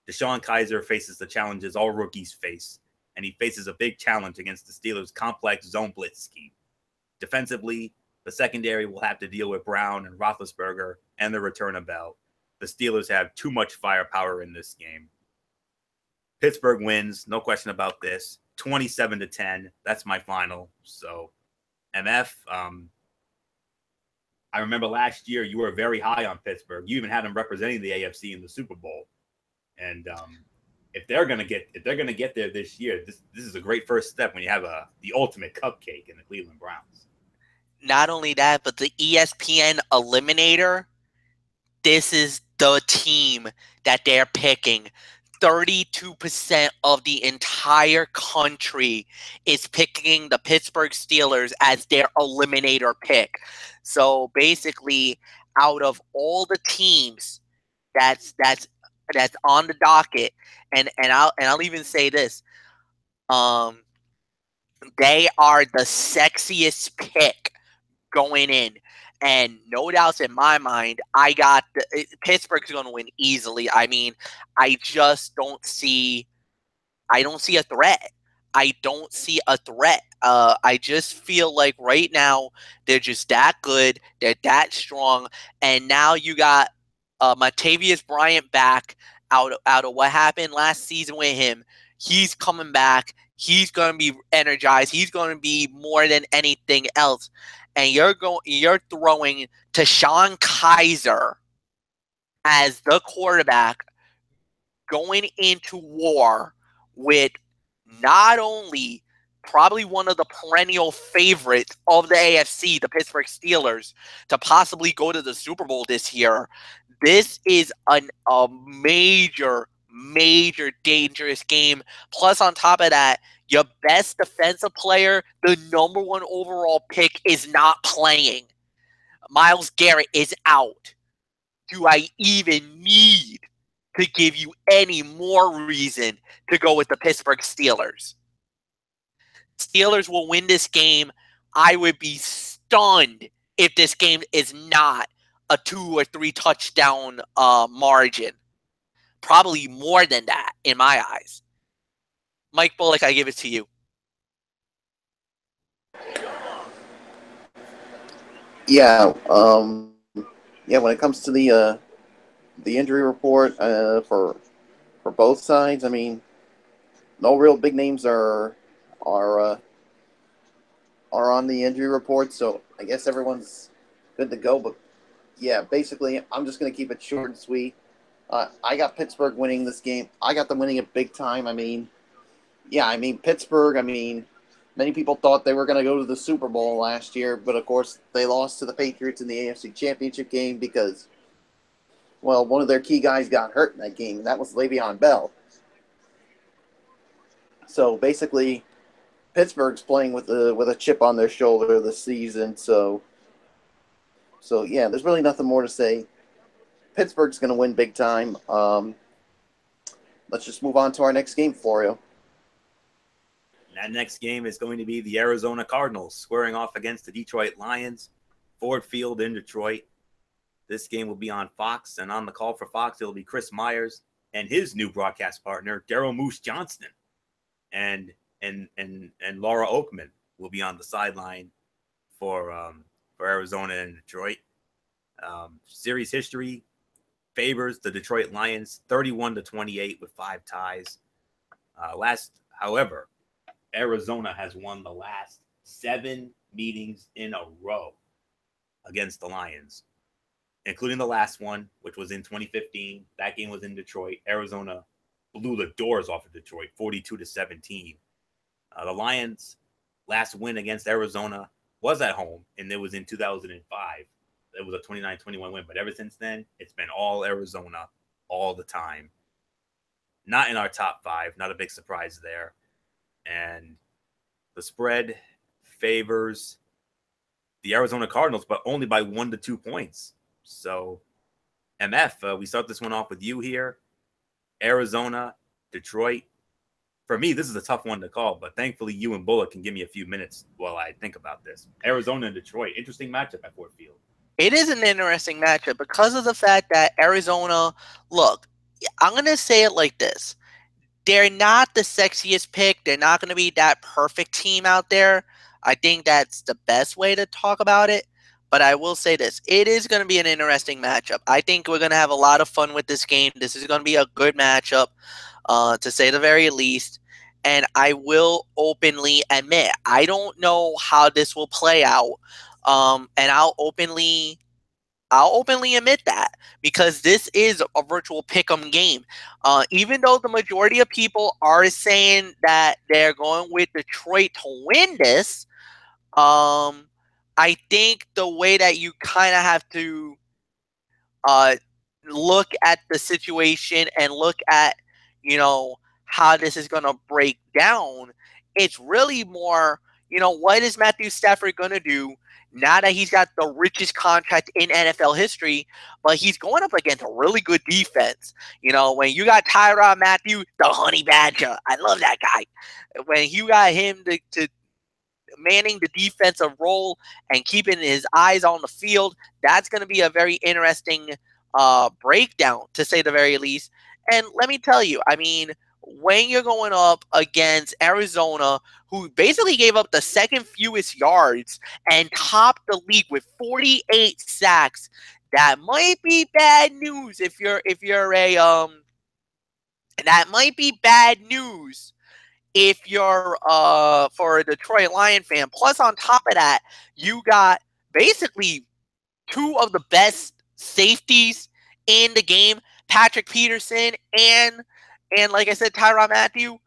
DeShone Kizer faces the challenges all rookies face, and he faces a big challenge against the Steelers' complex zone blitz scheme. Defensively, the secondary will have to deal with Brown and Roethlisberger and the return of Bell. The Steelers have too much firepower in this game. Pittsburgh wins, no question about this. 27-10. That's my final. So, MF, I remember last year you were very high on Pittsburgh. You even had them representing the AFC in the Super Bowl. And if they're gonna get there this year, this is a great first step when you have the ultimate cupcake in the Cleveland Browns. Not only that, but the ESPN Eliminator, this is the team that they're picking. 32% of the entire country is picking the Pittsburgh Steelers as their eliminator pick. So basically, out of all the teams that's on the docket, and I'll even say this, they are the sexiest pick going in. And no doubts in my mind, I got Pittsburgh's going to win easily. I mean, I don't see a threat. I just feel like right now they're just that good. They're that strong. And now you got Martavius Bryant back out of what happened last season with him. He's coming back. He's going to be energized. He's going to be more than anything else. And you're throwing DeShone Kizer as the quarterback going into war with not only probably one of the perennial favorites of the AFC, the Pittsburgh Steelers, to possibly go to the Super Bowl this year. This is a major dangerous game. Plus, on top of that, your best defensive player, the number 1 overall pick, is not playing. Myles Garrett is out. Do I even need to give you any more reason to go with the Pittsburgh Steelers? Steelers will win this game. I would be stunned if this game is not a 2 or 3 touchdown margin. Probably more than that in my eyes. Mike Bullock, I give it to you. Yeah, when it comes to the injury report for both sides, I mean, no real big names are on the injury report, so I guess everyone's good to go. But yeah, basically, I'm just going to keep it short and sweet. I got Pittsburgh winning this game. I got them winning it big time. I mean, Pittsburgh, many people thought they were going to go to the Super Bowl last year, but of course, they lost to the Patriots in the AFC Championship game because, well, one of their key guys got hurt in that game, and that was Le'Veon Bell. So basically, Pittsburgh's playing with a chip on their shoulder this season. So yeah, there's really nothing more to say. Pittsburgh's going to win big time. Let's just move on to our next game, Florio. That next game is going to be the Arizona Cardinals squaring off against the Detroit Lions, Ford Field in Detroit. This game will be on Fox, and on the call for Fox, it'll be Chris Myers and his new broadcast partner, Daryl Moose Johnston, and Laura Oakman will be on the sideline for Arizona and Detroit. Series history favors the Detroit Lions 31-28 with 5 ties. However, Arizona has won the last 7 meetings in a row against the Lions, including the last one, which was in 2015. That game was in Detroit. Arizona blew the doors off of Detroit, 42-17. The Lions' last win against Arizona was at home, and it was in 2005. It was a 29-21 win, but ever since then, it's been all Arizona all the time. Not in our top 5, not a big surprise there. And the spread favors the Arizona Cardinals, but only by 1 to 2 points. So, MF, we start this one off with you here. Arizona, Detroit. For me, this is a tough one to call, but thankfully you and Bullock can give me a few minutes while I think about this. Arizona and Detroit, interesting matchup at Ford Field. It is an interesting matchup because of the fact that Arizona, look, I'm going to say it like this. They're not the sexiest pick. They're not going to be that perfect team out there. I think that's the best way to talk about it. But I will say this. It is going to be an interesting matchup. I think we're going to have a lot of fun with this game. This is going to be a good matchup, to say the very least. And I will openly admit, I don't know how this will play out. And I'll openly admit that because this is a virtual pick'em game. Even though the majority of people are saying that they're going with Detroit to win this, I think the way that you kind of have to look at the situation and look at, how this is going to break down, it's really more, what is Matthew Stafford going to do now that he's got the richest contract in NFL history, but he's going up against a really good defense. When you got Tyrann Mathieu, the honey badger, I love that guy. When you got him to manning the defensive role and keeping his eyes on the field, that's going to be a very interesting breakdown, to say the very least. And let me tell you, when you're going up against Arizona, who basically gave up the second fewest yards and topped the league with 48 sacks, that might be bad news if you're for a Detroit Lion fan. Plus, on top of that, you got basically 2 of the best safeties in the game, Patrick Peterson and like I said, Tyrann Mathieu.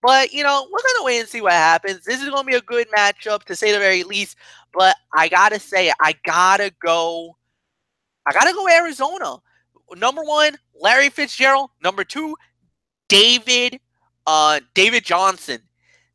But, we're going to wait and see what happens. This is going to be a good matchup, to say the very least. But I got to say, I got to go Arizona. Number 1, Larry Fitzgerald. Number 2, David Johnson.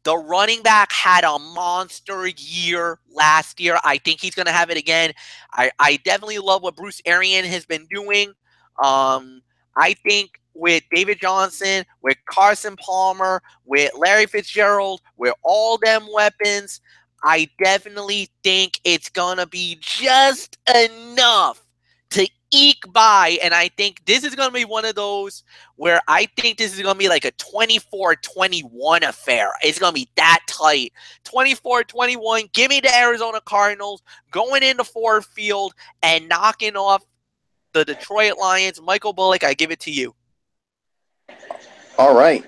The running back had a monster year last year. I think he's going to have it again. I definitely love what Bruce Arians has been doing. I think with David Johnson, with Carson Palmer, with Larry Fitzgerald, with all them weapons, I definitely think it's going to be just enough to eke by. And I think this is going to be one of those where I think this is going to be like a 24-21 affair. It's going to be that tight. 24-21. Give me the Arizona Cardinals going into Ford Field and knocking off the Detroit Lions. Michael Bullock, I give it to you. All right.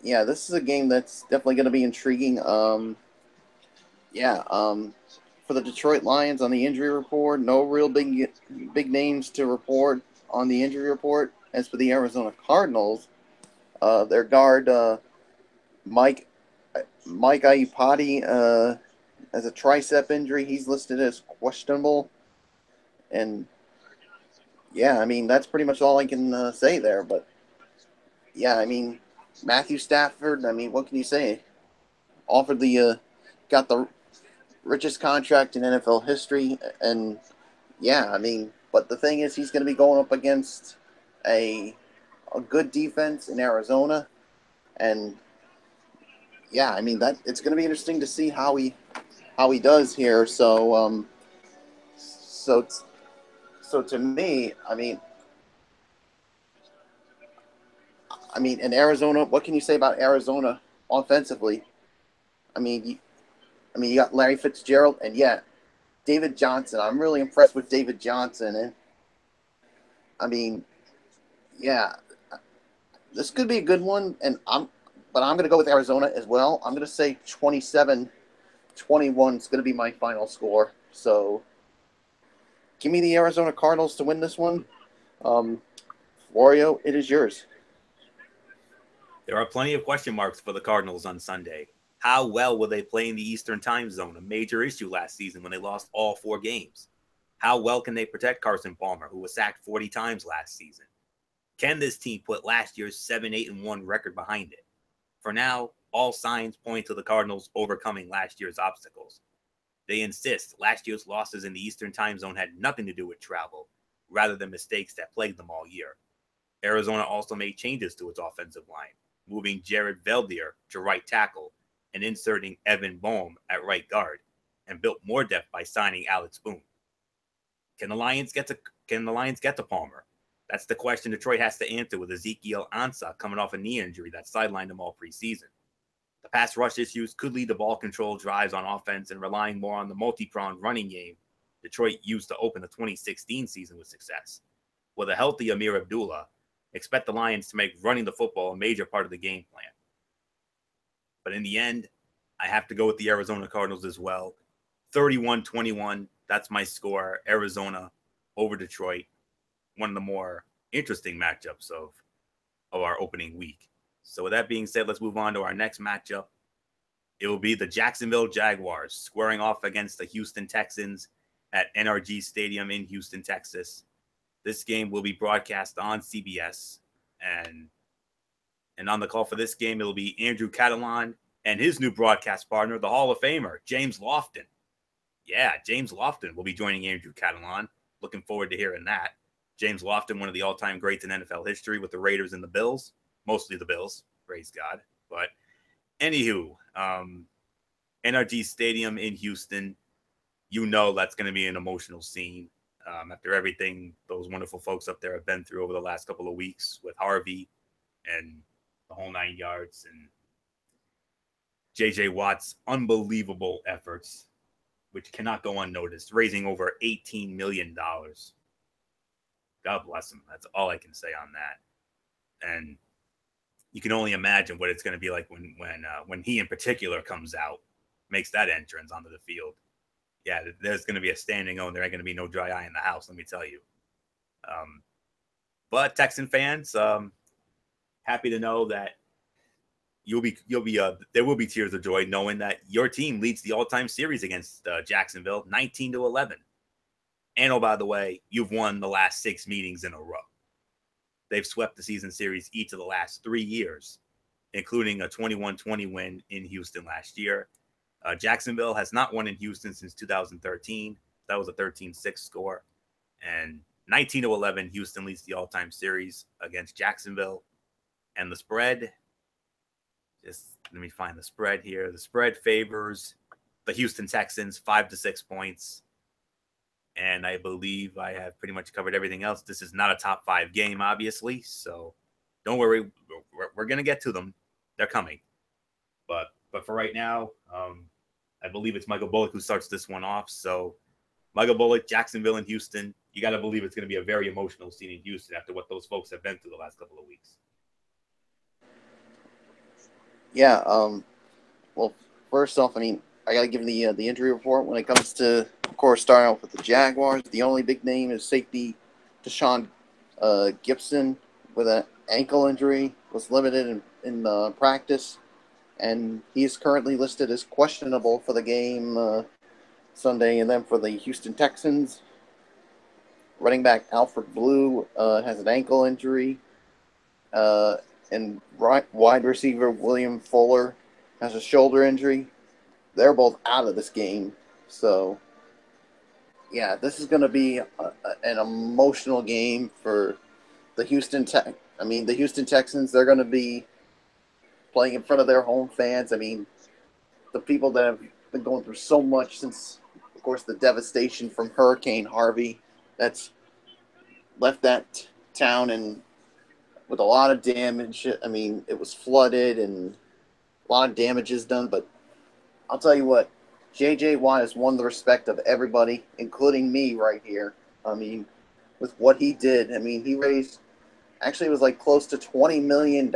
Yeah, this is a game that's definitely going to be intriguing. For the Detroit Lions on the injury report, no real big names to report on the injury report. As for the Arizona Cardinals, their guard Mike Iupati has a tricep injury. He's listed as questionable, and yeah, I mean that's pretty much all I can say there. But yeah, I mean Matthew Stafford. I mean, what can you say? Offered got the richest contract in NFL history, and yeah, I mean, but the thing is, he's going to be going up against a good defense in Arizona, and yeah, I mean that it's going to be interesting to see how he does here. So to me, in Arizona, what can you say about Arizona offensively? I mean, you got Larry Fitzgerald, and yeah, David Johnson. I'm really impressed with David Johnson, and I mean, yeah, this could be a good one. But I'm going to go with Arizona as well. I'm going to say 27-21 is going to be my final score. So, give me the Arizona Cardinals to win this one. Wario, it is yours. There are plenty of question marks for the Cardinals on Sunday. How well will they play in the Eastern time zone, a major issue last season when they lost all 4 games? How well can they protect Carson Palmer, who was sacked 40 times last season? Can this team put last year's 7-8-1 record behind it? For now, all signs point to the Cardinals overcoming last year's obstacles. They insist last year's losses in the Eastern time zone had nothing to do with travel, rather than mistakes that plagued them all year. Arizona also made changes to its offensive line, moving Jared Veldheer to right tackle and inserting Evan Boehm at right guard, and built more depth by signing Alex Boone. Can the Lions get to Palmer? That's the question Detroit has to answer with Ezekiel Ansah coming off a knee injury that sidelined him all preseason. The pass rush issues could lead to ball control drives on offense and relying more on the multi-pronged running game Detroit used to open the 2016 season with success. With a healthy Amir Abdullah, expect the Lions to make running the football a major part of the game plan. But in the end, I have to go with the Arizona Cardinals as well. 31-21, that's my score. Arizona over Detroit. One of the more interesting matchups of our opening week. So with that being said, let's move on to our next matchup. It will be the Jacksonville Jaguars squaring off against the Houston Texans at NRG Stadium in Houston, Texas. This game will be broadcast on CBS. And on the call for this game, it will be Andrew Catalon and his new broadcast partner, the Hall of Famer, James Lofton. Yeah, James Lofton will be joining Andrew Catalon. Looking forward to hearing that. James Lofton, one of the all-time greats in NFL history with the Raiders and the Bills. Mostly the Bills, praise God. But anywho, NRG Stadium in Houston, that's going to be an emotional scene. After everything those wonderful folks up there have been through over the last couple of weeks with Harvey and the whole 9 yards and J.J. Watt's unbelievable efforts, which cannot go unnoticed, raising over $18 million. God bless him. That's all I can say on that. And you can only imagine what it's going to be like when he in particular comes out, makes that entrance onto the field. Yeah, there's going to be a standing O. There ain't going to be no dry eye in the house, let me tell you. But Texan fans, happy to know that there will be tears of joy knowing that your team leads the all-time series against Jacksonville, 19-11. And oh, by the way, you've won the last 6 meetings in a row. They've swept the season series each of the last 3 years, including a 21-20 win in Houston last year. Jacksonville has not won in Houston since 2013. That was a 13-6 score. And 19-11, Houston leads the all-time series against Jacksonville. And the spread, Just let me find the spread here. The spread favors the Houston Texans 5 to 6 points. And I believe I have pretty much covered everything else. This is not a top 5 game, obviously. So don't worry. We're going to get to them. They're coming. But for right now, I believe it's Michael Bullock who starts this one off. So Michael Bullock, Jacksonville, and Houston. You got to believe it's going to be a very emotional scene in Houston after what those folks have been through the last couple of weeks. Yeah. Well, first off, I mean, I got to give the injury report when it comes to, of course, starting off with the Jaguars. The only big name is safety Deshaun Gibson with an ankle injury, was limited in practice, and he is currently listed as questionable for the game Sunday. And then for the Houston Texans, running back Alfred Blue has an ankle injury, and wide receiver William Fuller has a shoulder injury. They're both out of this game. So, yeah, this is going to be an emotional game for the Houston Texans. They're going to be playing in front of their home fans. I mean, the people that have been going through so much since, of course, the devastation from Hurricane Harvey that's left that town and with a lot of damage. I mean, it was flooded and a lot of damage is done, but I'll tell you what, J.J. Watt has won the respect of everybody, including me right here. I mean, with what he did, I mean, he raised, actually it was like close to $20 million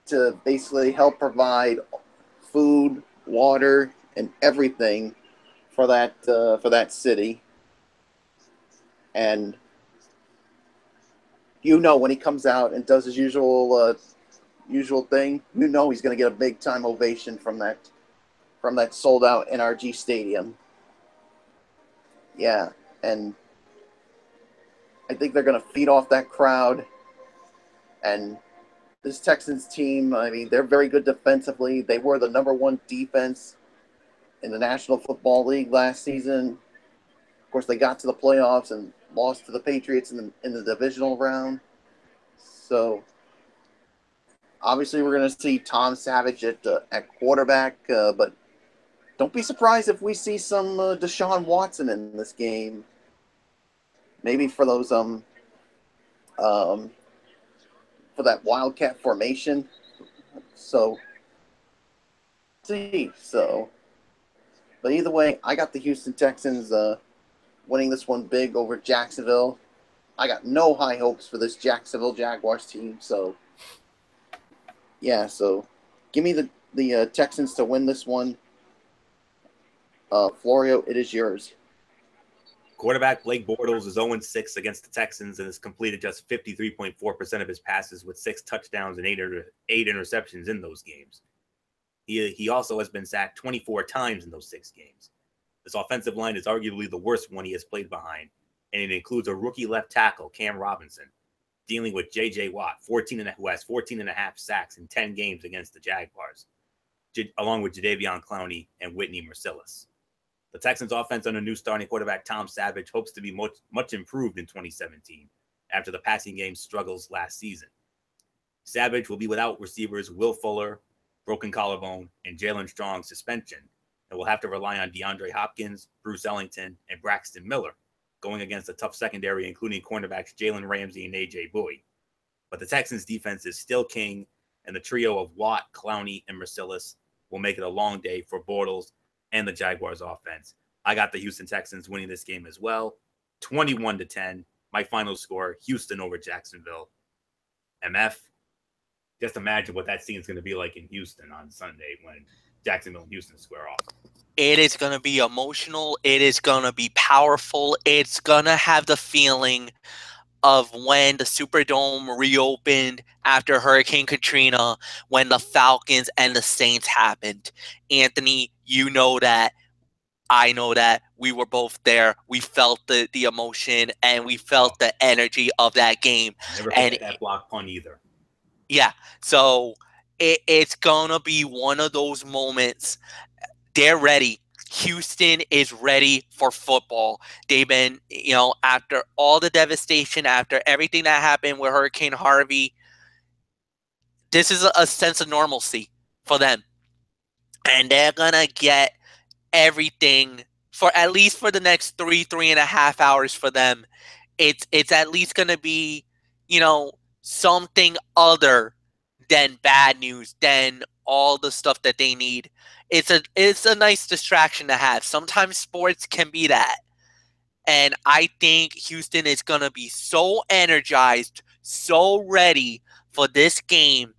to basically help provide food, water, and everything for that city. And when he comes out and does his usual thing, he's going to get a big time ovation from that sold out NRG Stadium. Yeah, and I think they're going to feed off that crowd. And this Texans team, I mean, they're very good defensively. They were the number 1 defense in the National Football League last season. Of course, they got to the playoffs and lost to the Patriots in the divisional round. So obviously, we're going to see Tom Savage at quarterback, but don't be surprised if we see some Deshaun Watson in this game. Maybe for those for that Wildcat formation. So, but either way, I got the Houston Texans winning this one big over Jacksonville. I got no high hopes for this Jacksonville Jaguars team, so. Yeah, so give me the Texans to win this one. Florio, it is yours. Quarterback Blake Bortles is 0-6 against the Texans and has completed just 53.4% of his passes with 6 touchdowns and 8 interceptions in those games. He also has been sacked 24 times in those 6 games. This offensive line is arguably the worst one he has played behind, and it includes a rookie left tackle, Cam Robinson, dealing with J.J. Watt, who has 14 and a half sacks in 10 games against the Jaguars, along with Jadeveon Clowney and Whitney Mercilus. The Texans offense under new starting quarterback Tom Savage hopes to be much improved in 2017 after the passing game struggles last season. Savage will be without receivers Will Fuller, broken collarbone, and Jalen Strong's suspension, and will have to rely on DeAndre Hopkins, Bruce Ellington, and Braxton Miller, going against a tough secondary, including cornerbacks Jalen Ramsey and A.J. Bowie. But the Texans' defense is still king, and the trio of Watt, Clowney, and Mercilus will make it a long day for Bortles and the Jaguars' offense. I got the Houston Texans winning this game as well, 21-10. My final score, Houston over Jacksonville. MF, just imagine what that scene is going to be like in Houston on Sunday when Jacksonville and Houston square off. It is going to be emotional. It is going to be powerful. It's going to have the feeling of when the Superdome reopened after Hurricane Katrina, when the Falcons and the Saints happened. Anthony, you know that. I know that. We were both there. We felt the emotion and we felt the energy of that game. Never forget that block punt either. Yeah. So it's going to be one of those moments. They're ready. Houston is ready for football. They've been, after all the devastation, after everything that happened with Hurricane Harvey, this is a sense of normalcy for them. And they're going to get everything for at least for the next 3.5 hours for them. It's at least going to be, something other than bad news, than all the stuff that they need. It's a nice distraction to have. Sometimes sports can be that. And I think Houston is going to be so energized, so ready for this game.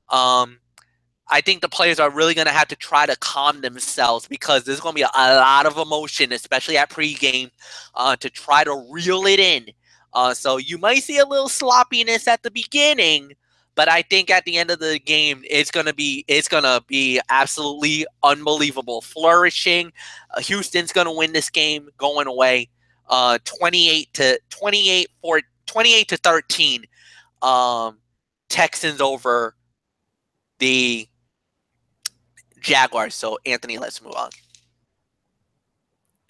I think the players are really going to have to try to calm themselves, because there's going to be a lot of emotion, especially at pregame, to try to reel it in. So you might see a little sloppiness at the beginning, but I think at the end of the game, it's gonna be absolutely unbelievable, flourishing. Houston's gonna win this game going away, 28-13. Texans over the Jaguars. So Anthony, let's move on.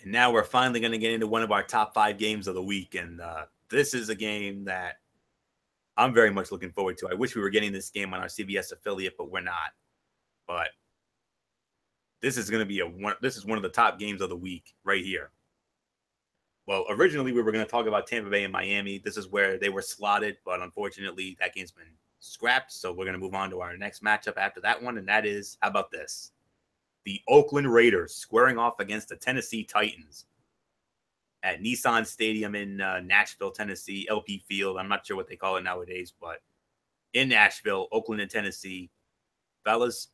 And now we're finally going to get into one of our top 5 games of the week, and this is a game that I'm very much looking forward to. I wish we were getting this game on our CBS affiliate, but we're not. But this is going to be this is one of the top games of the week right here. Well, originally we were going to talk about Tampa Bay and Miami. This is where they were slotted, but unfortunately that game's been scrapped. So we're going to move on to our next matchup after that one, and that is, how about this? The Oakland Raiders squaring off against the Tennessee Titans at Nissan Stadium in Nashville, Tennessee, LP Field. I'm not sure what they call it nowadays, but in Nashville, Oakland, and Tennessee. Fellas,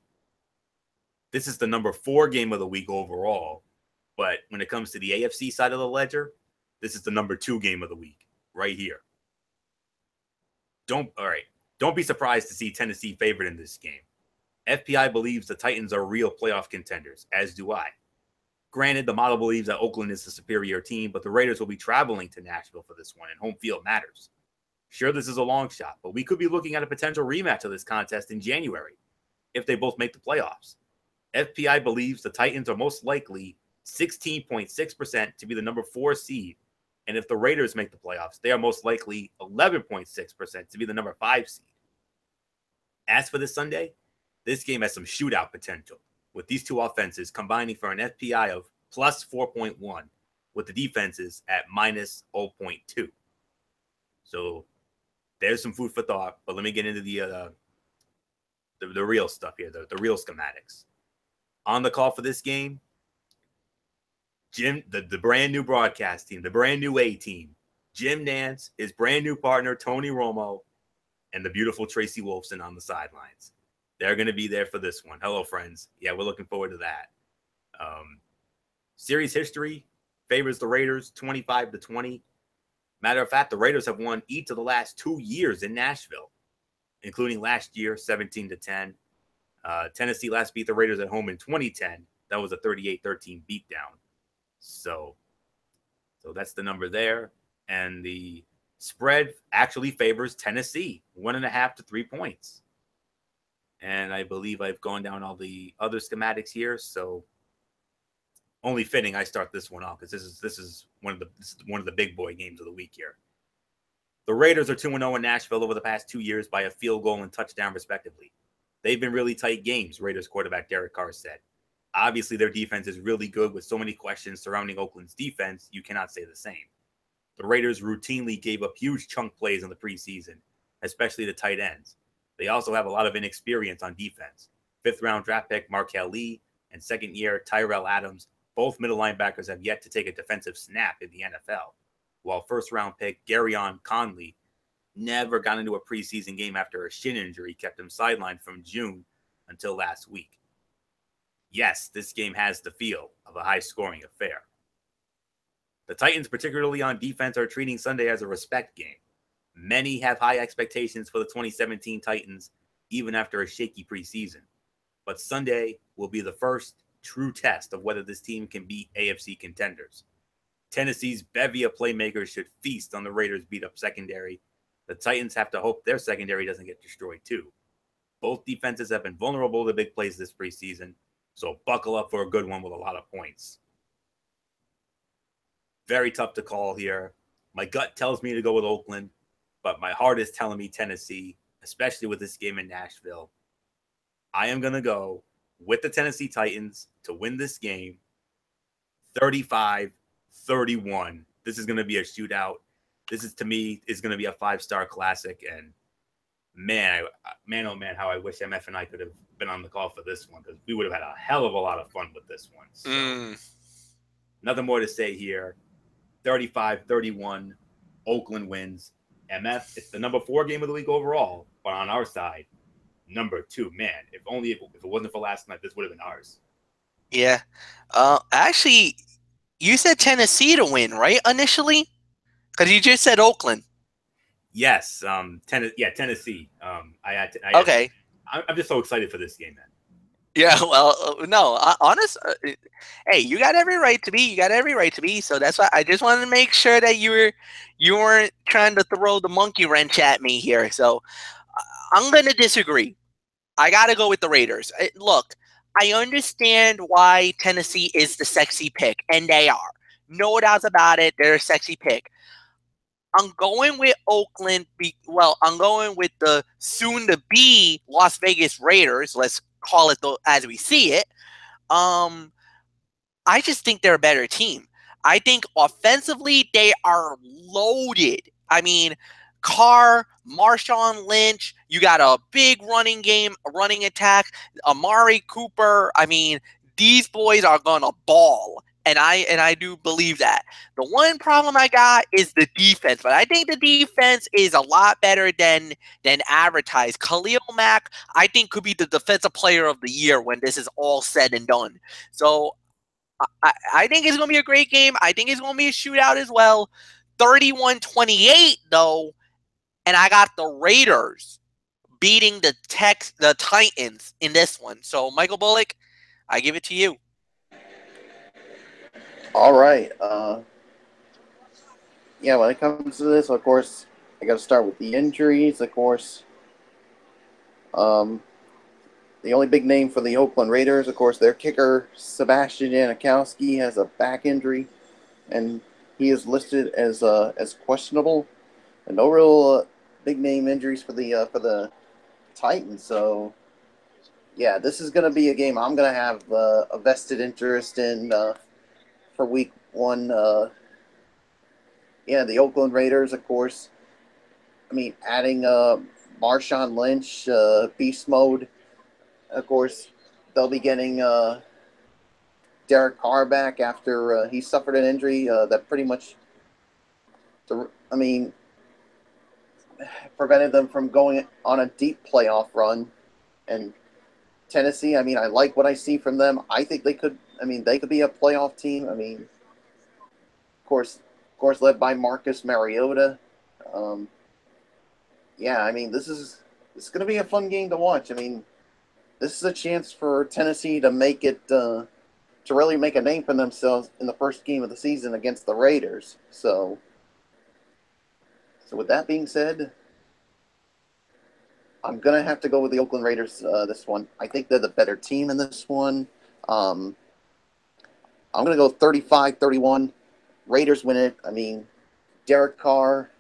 this is the number 4 game of the week overall. But when it comes to the AFC side of the ledger, this is the number 2 game of the week right here. Don't be surprised to see Tennessee favored in this game. FPI believes the Titans are real playoff contenders, as do I. Granted, the model believes that Oakland is the superior team, but the Raiders will be traveling to Nashville for this one, and home field matters. Sure, this is a long shot, but we could be looking at a potential rematch of this contest in January if they both make the playoffs. FPI believes the Titans are most likely 16.6% to be the number 4 seed, and if the Raiders make the playoffs, they are most likely 11.6% to be the number 5 seed. As for this Sunday, this game has some shootout potential, with these two offenses combining for an FPI of plus 4.1, with the defenses at minus 0.2. So there's some food for thought, but let me get into the real stuff here, the real schematics. On the call for this game, Jim, the brand new broadcast team, the brand new A team, Jim Nantz, his brand new partner, Tony Romo, and the beautiful Tracy Wolfson on the sidelines. They're going to be there for this one. Hello, friends. Yeah, we're looking forward to that. Series history favors the Raiders 25-20. Matter of fact, the Raiders have won each of the last 2 years in Nashville, including last year, 17-10. Tennessee last beat the Raiders at home in 2010. That was a 38-13 beatdown. So that's the number there. And the spread actually favors Tennessee, 1.5 to 3 points. And I believe I've gone down all the other schematics here, so only fitting I start this one off, because this is one of the big boy games of the week here. The Raiders are 2-0 in Nashville over the past 2 years by a field goal and touchdown, respectively. They've been really tight games, Raiders quarterback Derek Carr said. Obviously, their defense is really good, with so many questions surrounding Oakland's defense, you cannot say the same. The Raiders routinely gave up huge chunk plays in the preseason, especially the tight ends. They also have a lot of inexperience on defense. 5th-round draft pick Markel Lee and 2nd-year Tyrell Adams, both middle linebackers, have yet to take a defensive snap in the NFL, while 1st-round pick Garyon Conley never got into a preseason game after a shin injury kept him sidelined from June until last week. Yes, this game has the feel of a high-scoring affair. The Titans, particularly on defense, are treating Sunday as a respect game. Many have high expectations for the 2017 Titans, even after a shaky preseason. But Sunday will be the first true test of whether this team can beat AFC contenders. Tennessee's bevy of playmakers should feast on the Raiders' beat-up secondary. The Titans have to hope their secondary doesn't get destroyed too. Both defenses have been vulnerable to big plays this preseason, so buckle up for a good one with a lot of points. Very tough to call here. My gut tells me to go with Oakland, but my heart is telling me Tennessee, especially with this game in Nashville. I am going to go with the Tennessee Titans to win this game 35-31. This is going to be a shootout. This is, to me, is going to be a 5-star classic. And man, oh man, how I wish MF and I could have been on the call for this one, because we would have had a hell of a lot of fun with this one. So, nothing more to say here. 35-31, Oakland wins. MF, it's the number 4 game of the week overall, but on our side, number 2. Man, if it wasn't for last night, this would have been ours. Yeah. Actually, you said Tennessee to win, right? Initially, because you just said Oakland. Yes. Tennessee. Okay. I'm just so excited for this game, man. Yeah. Well, no. Hey, you got every right to be. You got every right to be. So that's why I just wanted to make sure that you weren't trying to throw the monkey wrench at me here. So I'm gonna disagree. I gotta go with the Raiders. Look, I understand why Tennessee is the sexy pick, and they are. No doubts about it. They're a sexy pick. I'm going with Oakland. I'm going with the soon-to-be Las Vegas Raiders. Let's call it as we see it. I just think they're a better team. I think offensively they are loaded. I mean, Carr, Marshawn Lynch, you got a big running game, a running attack, Amari Cooper. I mean, these boys are gonna ball. And I do believe that. The one problem I got is the defense, but I think the defense is a lot better than advertised. Khalil Mack, I think, could be the defensive player of the year when this is all said and done. So I think it's going to be a great game. I think it's going to be a shootout as well. 31-28, though, and I got the Raiders beating the Titans in this one. So, Michael Bullock, I give it to you. All right. When it comes to this, of course, I got to start with the injuries. Of course, the only big name for the Oakland Raiders, of course, their kicker Sebastian Janikowski has a back injury, and he is listed as questionable. And no real big name injuries for the Titans. So, yeah, this is going to be a game I'm going to have a vested interest in for Week 1. The Oakland Raiders, of course. I mean, adding Marshawn Lynch, beast mode. Of course, they'll be getting Derek Carr back after he suffered an injury that pretty much, prevented them from going on a deep playoff run. And Tennessee, I like what I see from them. I think they could be a playoff team. Of course, led by Marcus Mariota. This is going to be a fun game to watch. This is a chance for Tennessee to make it to really make a name for themselves in the first game of the season against the Raiders. So with that being said, I'm going to have to go with the Oakland Raiders this one. I think they're the better team in this one. I'm going to go 35-31. Raiders win it. Derek Carr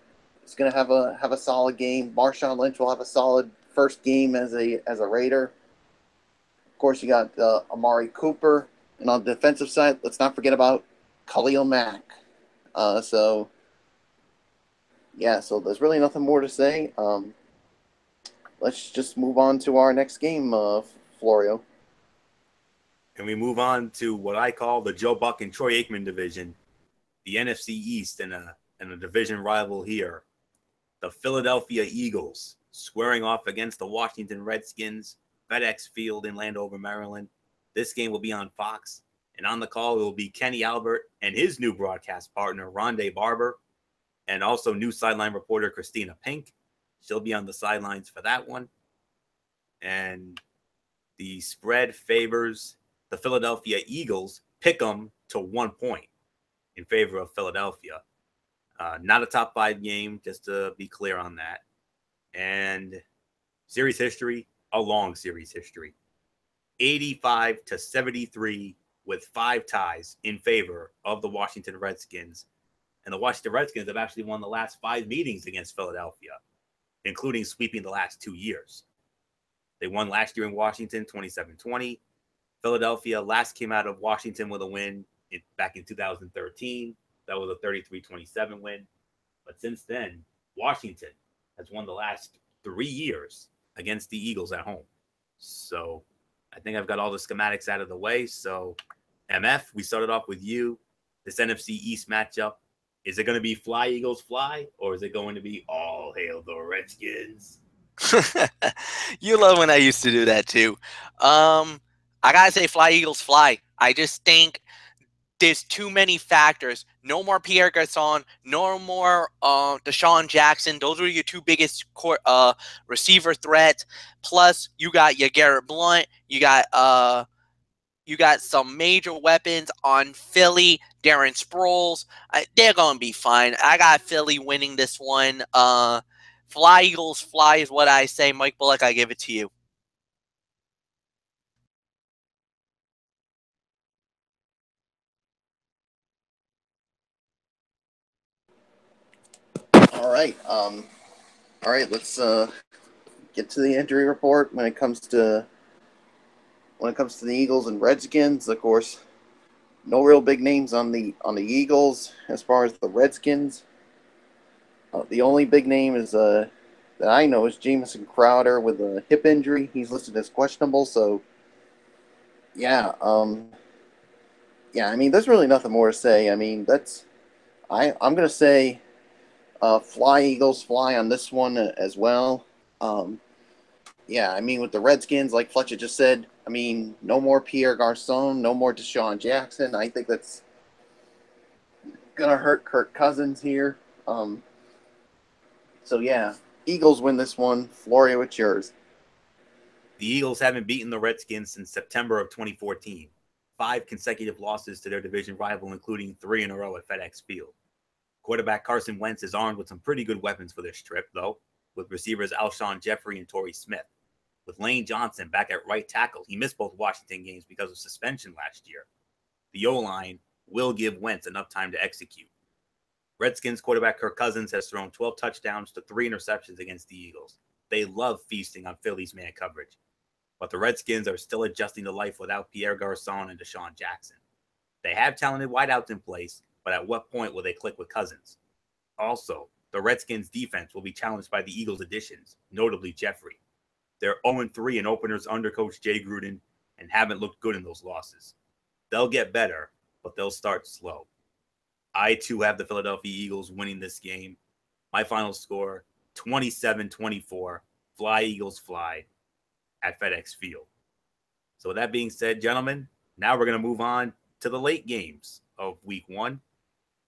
is going to have a solid game. Marshawn Lynch will have a solid first game as a Raider. Of course, you got Amari Cooper. And on the defensive side, let's not forget about Khalil Mack. So there's really nothing more to say. Let's just move on to our next game, Florio. And we move on to what I call the Joe Buck and Troy Aikman division, the NFC East, and a division rival here. The Philadelphia Eagles squaring off against the Washington Redskins, FedEx Field in Landover, Maryland. This game will be on Fox. And on the call, it will be Kenny Albert and his new broadcast partner, Rondé Barber, and also new sideline reporter Christina Pink. She'll be on the sidelines for that one. And the spread favors the Philadelphia Eagles. Pick them to 1 point in favor of Philadelphia. Not a top 5 game, just to be clear on that. And series history, a long series history. 85-73 with 5 ties in favor of the Washington Redskins. And the Washington Redskins have actually won the last 5 meetings against Philadelphia. including sweeping the last 2 years. They won last year in Washington, 27-20. Philadelphia last came out of Washington with a win back in 2013. That was a 33-27 win. But since then, Washington has won the last 3 years against the Eagles at home. So I think I've got all the schematics out of the way. So, MF, we started off with you. This NFC East matchup, is it going to be fly, Eagles, fly? Or is it going to be all hail the Redskins? You love when I used to do that too. I gotta say, fly Eagles fly. I just think there's too many factors. No more Pierre Garçon. No more Deshaun Jackson. Those are your two biggest receiver threats. Plus, you got your Garrett Blount. You got some major weapons on Philly. Darren Sproles. They're gonna be fine. I got Philly winning this one. Fly Eagles fly is what I say. Mike Bullock, I give it to you. All right. Let's get to the injury report when it comes to the Eagles and Redskins. Of course, no real big names on the Eagles. As far as the Redskins, the only big name is that I know is Jamison Crowder with a hip injury. He's listed as questionable. So yeah, I mean, there's really nothing more to say. I mean, I'm gonna say fly Eagles fly on this one as well. Yeah, I mean, with the Redskins, like Fletcher just said, I mean, no more Pierre Garçon, no more Deshaun Jackson. I think that's going to hurt Kirk Cousins here. So, yeah, Eagles win this one. Florio, what's yours? The Eagles haven't beaten the Redskins since September of 2014. 5 consecutive losses to their division rival, including 3 in a row at FedEx Field. Quarterback Carson Wentz is armed with some pretty good weapons for this trip, though, with receivers Alshon Jeffrey and Torrey Smith. With Lane Johnson back at right tackle, he missed both Washington games because of suspension last year. The O-line will give Wentz enough time to execute. Redskins quarterback Kirk Cousins has thrown 12 touchdowns to 3 interceptions against the Eagles. They love feasting on Philly's man coverage. But the Redskins are still adjusting to life without Pierre Garçon and Deshaun Jackson. They have talented wideouts in place, but at what point will they click with Cousins? Also, the Redskins defense will be challenged by the Eagles' additions, notably Jeffrey. They're 0-3 in openers under Coach Jay Gruden and haven't looked good in those losses. They'll get better, but they'll start slow. I, too, have the Philadelphia Eagles winning this game. My final score, 27-24. Fly, Eagles, fly at FedEx Field. So with that being said, gentlemen, now we're going to move on to the late games of Week 1.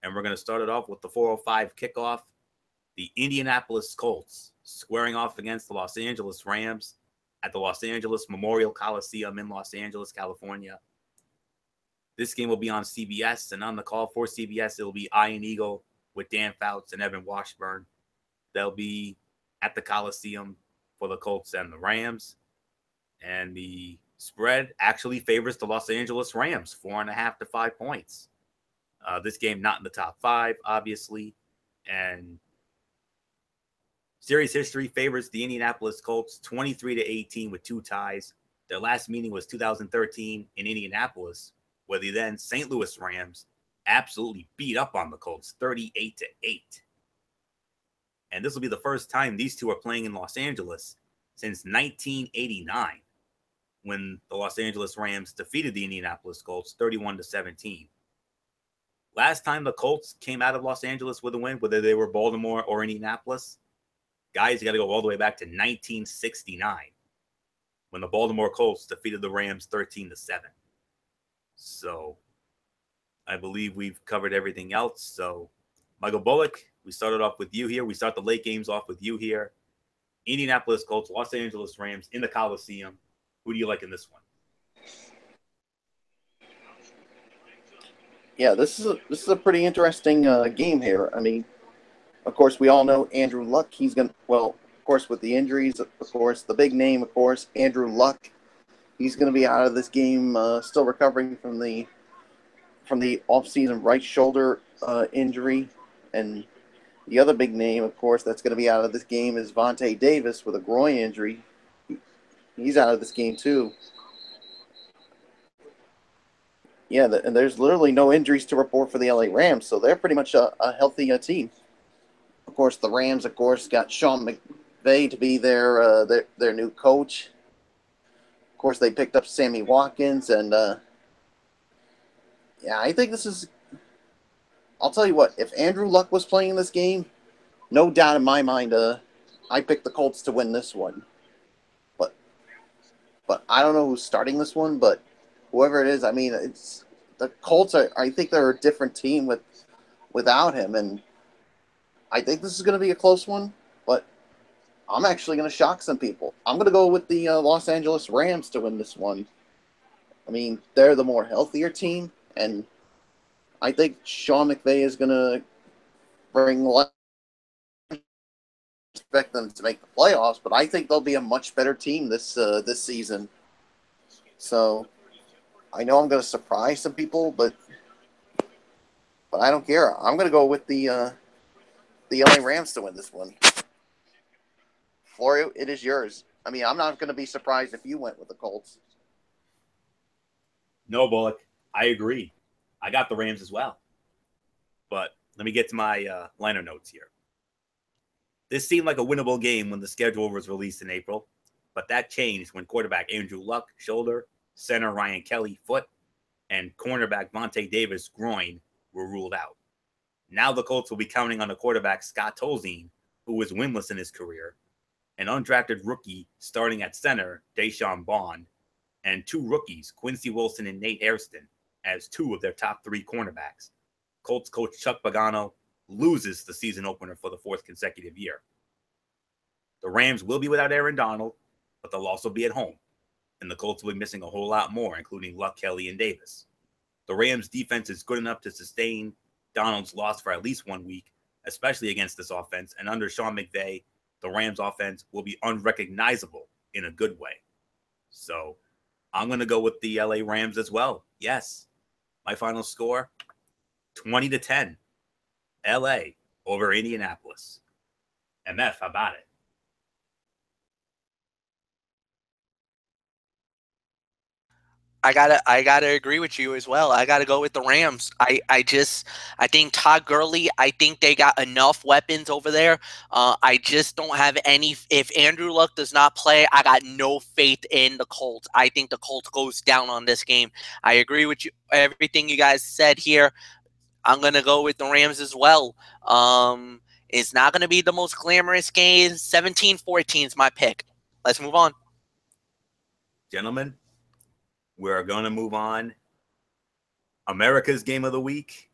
And we're going to start it off with the 4:05 kickoff. The Indianapolis Colts squaring off against the Los Angeles Rams at the Los Angeles Memorial Coliseum in Los Angeles, California. This game will be on CBS, and on the call for CBS, it will be Ian Eagle with Dan Fouts and Evan Washburn. They'll be at the Coliseum for the Colts and the Rams. And the spread actually favors the Los Angeles Rams, 4.5 to 5 points. This game not in the top 5, obviously. And series history favors the Indianapolis Colts 23-18 with 2 ties. Their last meeting was 2013 in Indianapolis, where the then St. Louis Rams absolutely beat up on the Colts 38-8. And this will be the first time these two are playing in Los Angeles since 1989, when the Los Angeles Rams defeated the Indianapolis Colts 31-17. Last time the Colts came out of Los Angeles with a win, whether they were Baltimore or Indianapolis, guys, you got to go all the way back to 1969, when the Baltimore Colts defeated the Rams 13-7. So I believe we've covered everything else. So Michael Bullock, we started off with you here. We start the late games off with you here. Indianapolis Colts, Los Angeles Rams in the Coliseum. Who do you like in this one? Yeah, this is a pretty interesting game here. I mean, of course, we all know Andrew Luck. He's going to, well, of course, with the injuries, of course, the big name, of course, Andrew Luck. He's going to be out of this game, still recovering from the off-season right shoulder injury. And The other big name, of course, that's going to be out of this game is Vontae Davis with a groin injury. He's out of this game too. Yeah, and there's literally no injuries to report for the LA Rams, so they're pretty much a healthy team. Of course, the Rams, got Sean McVay to be their new coach. Of course, they picked up Sammy Watkins, and yeah, I think this is. I'll tell you what, if Andrew Luck was playing this game, no doubt in my mind, I picked the Colts to win this one. But I don't know who's starting this one, but whoever it is, I mean, it's the Colts are. I think they're a different team without him, and I think this is going to be a close one. But I'm actually going to shock some people. I'm going to go with the Los Angeles Rams to win this one. I mean, they're the more healthier team, and I think Sean McVay is going to bring. Expect them to make the playoffs, but I think they'll be a much better team this season. So I know I'm going to surprise some people, but I don't care. I'm going to go with the LA Rams to win this one. Florio, it is yours. I mean, I'm not going to be surprised if you went with the Colts. No, Bullock, I agree. I got the Rams as well. But let me get to my liner notes here. This seemed like a winnable game when the schedule was released in April, but that changed when quarterback Andrew Luck, shoulder, center Ryan Kelly, foot, and cornerback Vontae Davis, groin, were ruled out. Now the Colts will be counting on the quarterback Scott Tolzien, who was winless in his career, an undrafted rookie starting at center, Deshaun Bond, and two rookies, Quincy Wilson and Nate Hairston, as two of their top three cornerbacks. Colts coach Chuck Pagano loses the season opener for the fourth consecutive year. The Rams will be without Aaron Donald, but they'll also be at home, and the Colts will be missing a whole lot more, including Luck, Kelly, and Davis. The Rams' defense is good enough to sustain Donald's loss for at least 1 week, especially against this offense, and under Sean McVay, the Rams' offense will be unrecognizable in a good way. So I'm going to go with the LA Rams as well. Yes, my final score, 20-10. LA over Indianapolis. MF, how about it? I gotta agree with you as well. I gotta go with the Rams. I think Todd Gurley. I think they got enough weapons over there. I just don't have any. If Andrew Luck does not play, I got no faith in the Colts. I think the Colts goes down on this game. I agree with you. Everything you guys said here. I'm gonna go with the Rams as well. It's not gonna be the most glamorous game. 17-14 is my pick. Let's move on. Gentlemen, we're going to move on. America's game of the week,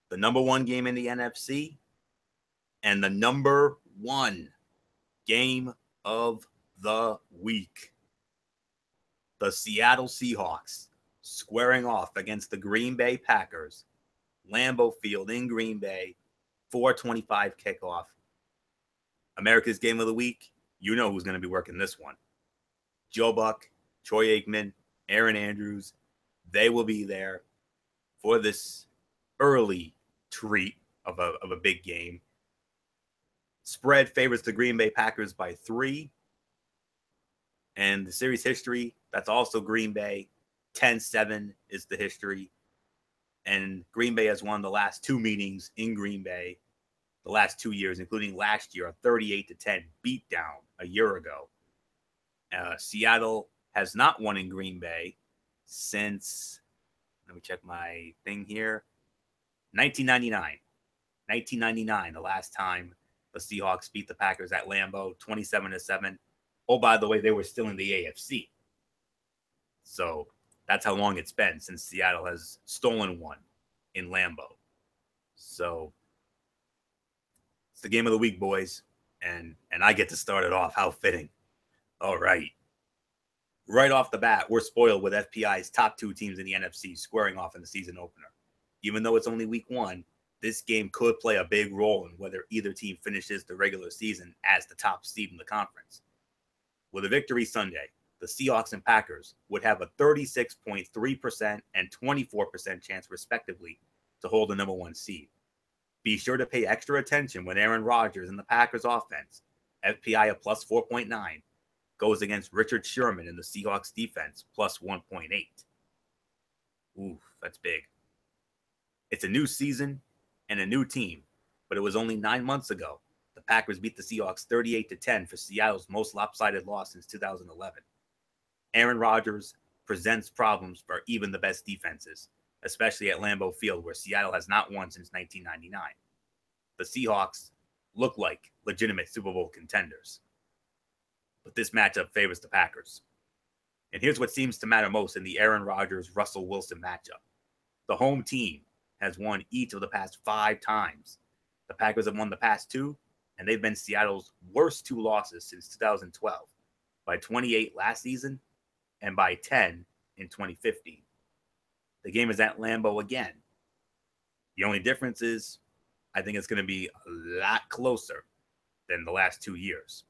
the number one game in the NFC, and the number one game of the week. The Seattle Seahawks squaring off against the Green Bay Packers. Lambeau Field in Green Bay, 4:25 kickoff. America's game of the week, you know who's going to be working this one. Joe Buck, Troy Aikman, Aaron Andrews, they will be there for this early treat of a big game. Spread favors the Green Bay Packers by 3. And the series history, that's also Green Bay. 10-7 is the history. And Green Bay has won the last 2 meetings in Green Bay, the last 2 years, including last year, a 38-10 beatdown a year ago. Seattle has not won in Green Bay since, let me check my thing here, 1999. 1999, the last time the Seahawks beat the Packers at Lambeau, 27-7. Oh, by the way, they were still in the AFC. So that's how long it's been since Seattle has stolen one in Lambeau. So it's the game of the week, boys. And I get to start it off. How fitting. All right. Right off the bat, we're spoiled with FPI's top 2 teams in the NFC squaring off in the season opener. Even though it's only week 1, this game could play a big role in whether either team finishes the regular season as the top seed in the conference. With a victory Sunday, the Seahawks and Packers would have a 36.3% and 24% chance, respectively, to hold the number 1 seed. Be sure to pay extra attention when Aaron Rodgers and the Packers offense, FPI of plus 4.9, goes against Richard Sherman in the Seahawks defense, plus 1.8. Oof, that's big. It's a new season and a new team, but it was only 9 months ago the Packers beat the Seahawks 38-10 for Seattle's most lopsided loss since 2011. Aaron Rodgers presents problems for even the best defenses, especially at Lambeau Field, where Seattle has not won since 1999. The Seahawks look like legitimate Super Bowl contenders, but this matchup favors the Packers. And here's what seems to matter most in the Aaron Rodgers-Russell Wilson matchup. The home team has won each of the past 5 times. The Packers have won the past 2, and they've been Seattle's worst 2 losses since 2012, by 28 last season and by 10 in 2015. The game is at Lambeau again. The only difference is I think it's going to be a lot closer than the last 2 years.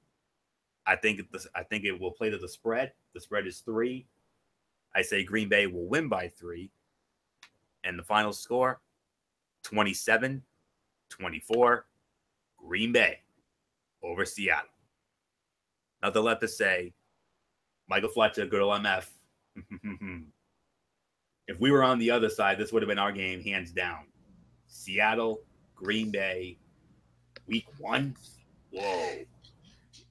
I think it will play to the spread. The spread is 3. I say Green Bay will win by 3. And the final score, 27-24, Green Bay over Seattle. Nothing left to say. Michael Fletcher, good old MF. If we were on the other side, this would have been our game, hands down. Seattle, Green Bay, week 1. Whoa.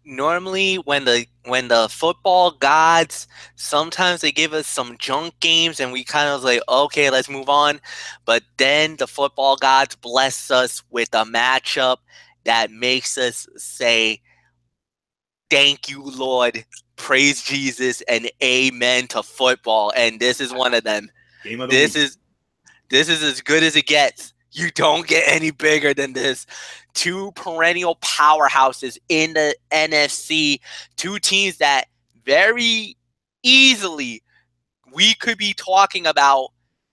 Normally when the football gods, sometimes they give us some junk games and we kind of like, okay, let's move on. But then the football gods bless us with a matchup that makes us say, thank you, Lord, praise Jesus, and amen to football. And this is one of them. Game of the This week. is as good as it gets. You don't get any bigger than this. 2 perennial powerhouses in the NFC. 2 teams that very easily we could be talking about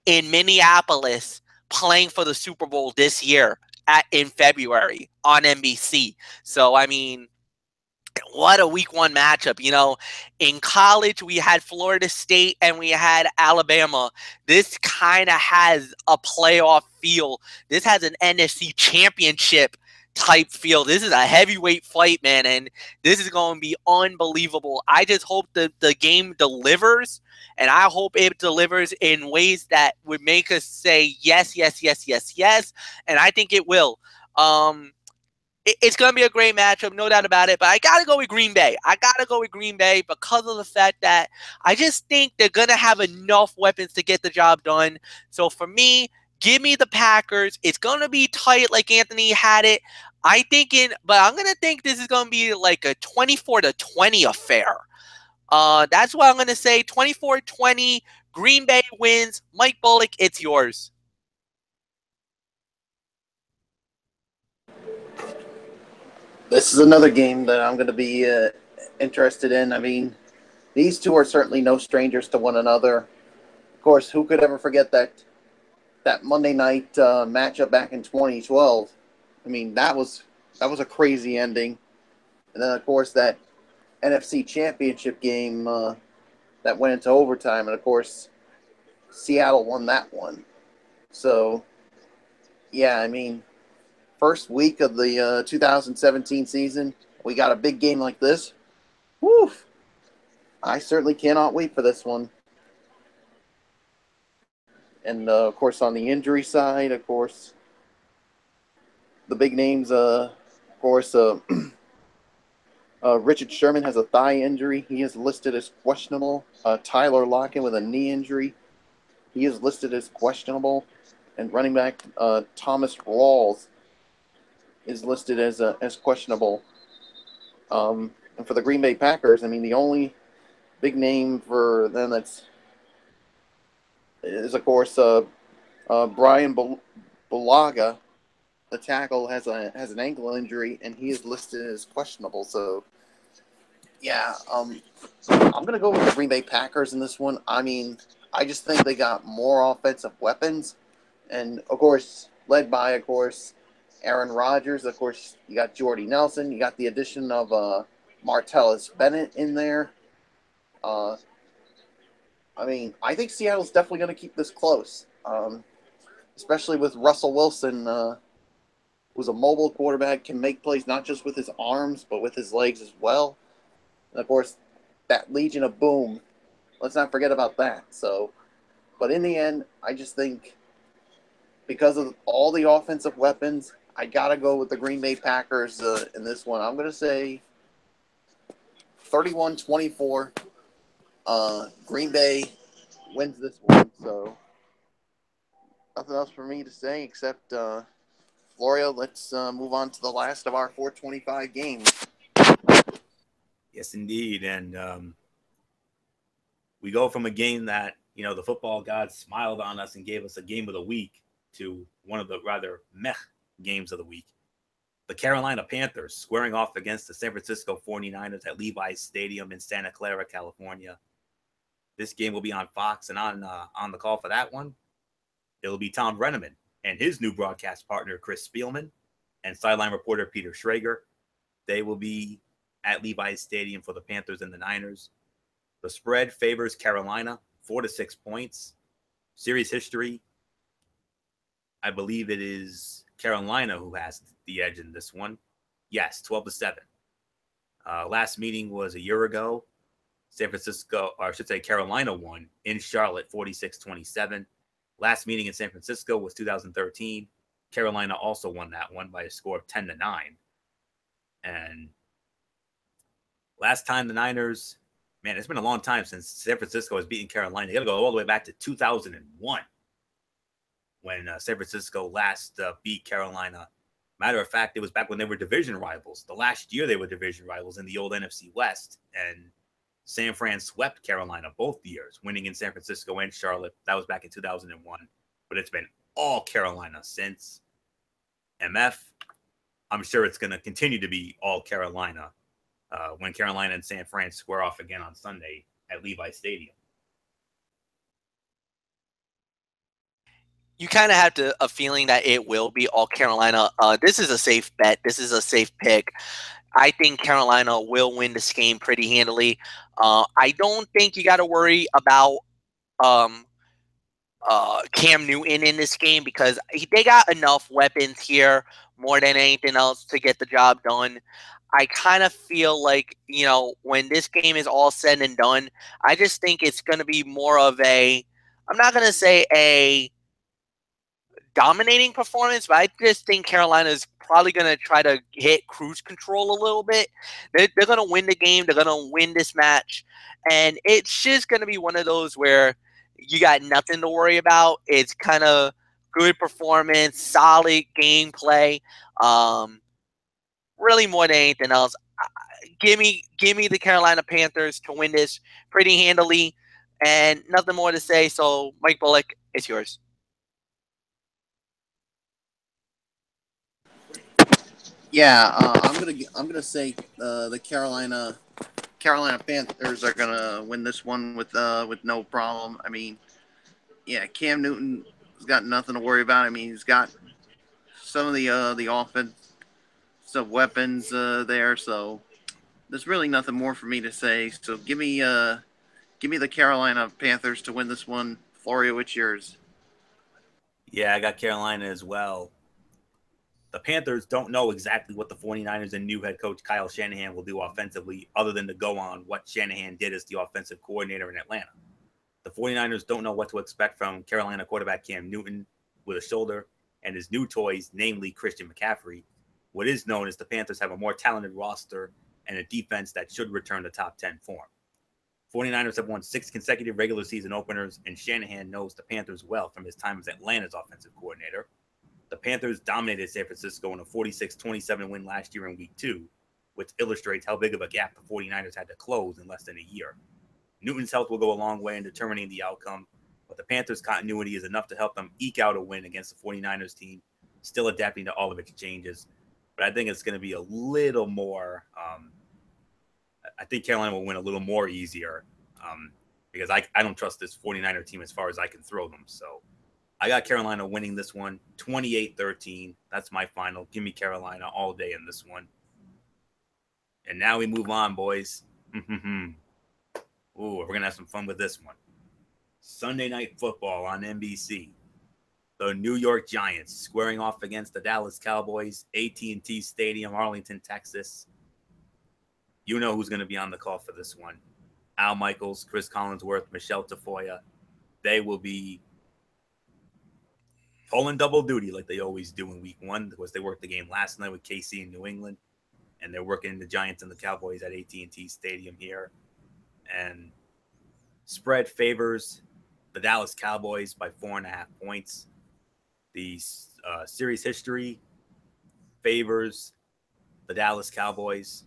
in Minneapolis playing for the Super Bowl this year in February on NBC. So, I mean, what a week 1 matchup. You know, in college, we had Florida State and we had Alabama. This kind of has a playoff feel. This has an NFC championship type feel. This is a heavyweight fight, man, and this is going to be unbelievable. I just hope that the game delivers, and I hope it delivers in ways that would make us say yes, yes, yes, yes, yes, and I think it will. It's going to be a great matchup, no doubt about it. But I got to go with Green Bay. I got to go with Green Bay because of the fact that I just think they're going to have enough weapons to get the job done. So for me, give me the Packers. It's going to be tight like Anthony had it. But I'm going to think this is going to be like a 24-20 affair. That's what I'm going to say. 24-20. Green Bay wins. Mike Bullock, it's yours. This is another game that I'm going to be interested in. I mean, these 2 are certainly no strangers to one another. Of course, who could ever forget that Monday night matchup back in 2012? I mean, that was a crazy ending. And then, of course, that NFC Championship game that went into overtime. And, of course, Seattle won that one. So, yeah, I mean, first week of the 2017 season, we got a big game like this. Woo! I certainly cannot wait for this one. And, of course, on the injury side, of course, the big names, Richard Sherman has a thigh injury. He is listed as questionable. Tyler Lockett with a knee injury. He is listed as questionable. And running back Thomas Rawls is listed as questionable. And for the Green Bay Packers, I mean, the only big name for them is of course Brian Bulaga. The tackle has an ankle injury, and he is listed as questionable. So, yeah, I'm gonna go with the Green Bay Packers in this one. I mean, I just think they got more offensive weapons, and of course, led by Aaron Rodgers. Of course, you got Jordy Nelson. You got the addition of Martellus Bennett in there. I mean, I think Seattle's definitely going to keep this close, especially with Russell Wilson who's a mobile quarterback, can make plays not just with his arms, but with his legs as well. And of course, that Legion of Boom. Let's not forget about that. So, but in the end, I just think because of all the offensive weapons, I got to go with the Green Bay Packers in this one. I'm going to say 31-24. Green Bay wins this one. So, nothing else for me to say except, Florio, let's move on to the last of our 425 games. Yes, indeed. And we go from a game that, the football gods smiled on us and gave us a game of the week to one of the rather meh games of the week. The Carolina Panthers squaring off against the San Francisco 49ers at Levi's Stadium in Santa Clara, California. This game will be on Fox, and on the call for that one, it'll be Tom Brenneman and his new broadcast partner, Chris Spielman, and sideline reporter Peter Schrager. They will be at Levi's Stadium for the Panthers and the Niners. The spread favors Carolina, 4 to 6 points. Series history, I believe it is Carolina who has the edge in this one. Yes, 12 to 7. Last meeting was a year ago. San Francisco, or I should say Carolina won in Charlotte, 46-27. Last meeting in San Francisco was 2013. Carolina also won that one by a score of 10 to 9. And last time the Niners, man, it's been a long time since San Francisco has beaten Carolina. You got to go all the way back to 2001 when San Francisco last beat Carolina. Matter of fact, it was back when they were division rivals. The last year they were division rivals in the old NFC West, and San Fran swept Carolina both years, winning in San Francisco and Charlotte. That was back in 2001. But it's been all Carolina since. MF, I'm sure it's going to continue to be all Carolina when Carolina and San Fran square off again on Sunday at Levi Stadium. You kind of have a feeling that it will be all Carolina. This is a safe bet. This is a safe pick. I think Carolina will win this game pretty handily. I don't think you got to worry about Cam Newton in this game because they got enough weapons here more than anything else to get the job done. I kind of feel like, when this game is all said and done, I just think it's going to be more of I'm not going to say a dominating performance, but I just think Carolina is probably going to try to hit cruise control a little bit. They're going to win the game. They're going to win this match. And it's just going to be one of those where you got nothing to worry about. It's kind of good performance, solid gameplay. Really more than anything else, give me the Carolina Panthers to win this pretty handily, and nothing more to say. So, Mike Bullock, it's yours. Yeah, I'm gonna say the Carolina Panthers are gonna win this one with no problem. I mean, yeah, Cam Newton has got nothing to worry about. I mean, he's got some of the offensive weapons there, so there's really nothing more for me to say. So give me the Carolina Panthers to win this one. Florio, it's yours. Yeah, I got Carolina as well. The Panthers don't know exactly what the 49ers and new head coach Kyle Shanahan will do offensively other than to go on what Shanahan did as the offensive coordinator in Atlanta. The 49ers don't know what to expect from Carolina quarterback Cam Newton with a shoulder and his new toys, namely Christian McCaffrey. What is known is the Panthers have a more talented roster and a defense that should return to top 10 form. 49ers have won 6 consecutive regular season openers, and Shanahan knows the Panthers well from his time as Atlanta's offensive coordinator. The Panthers dominated San Francisco in a 46-27 win last year in Week 2, which illustrates how big of a gap the 49ers had to close in less than a year. Newton's health will go a long way in determining the outcome, but the Panthers' continuity is enough to help them eke out a win against the 49ers team, still adapting to all of its changes. But I think it's going to be a little more I think Carolina will win a little more easier because I don't trust this 49er team as far as I can throw them. So I got Carolina winning this one 28-13. That's my final. Give me Carolina all day in this one. And now we move on, boys. Ooh, we're going to have some fun with this one. Sunday Night Football on NBC. The New York Giants squaring off against the Dallas Cowboys, AT&T Stadium, Arlington, Texas. You know who's going to be on the call for this one. Al Michaels, Chris Collinsworth, Michelle Tafoya. They will be pulling double duty like they always do in week one. Of course, they worked the game last night with KC in New England, and they're working the Giants and the Cowboys at AT&T Stadium here. And spread favors the Dallas Cowboys by 4.5 points. The series history favors the Dallas Cowboys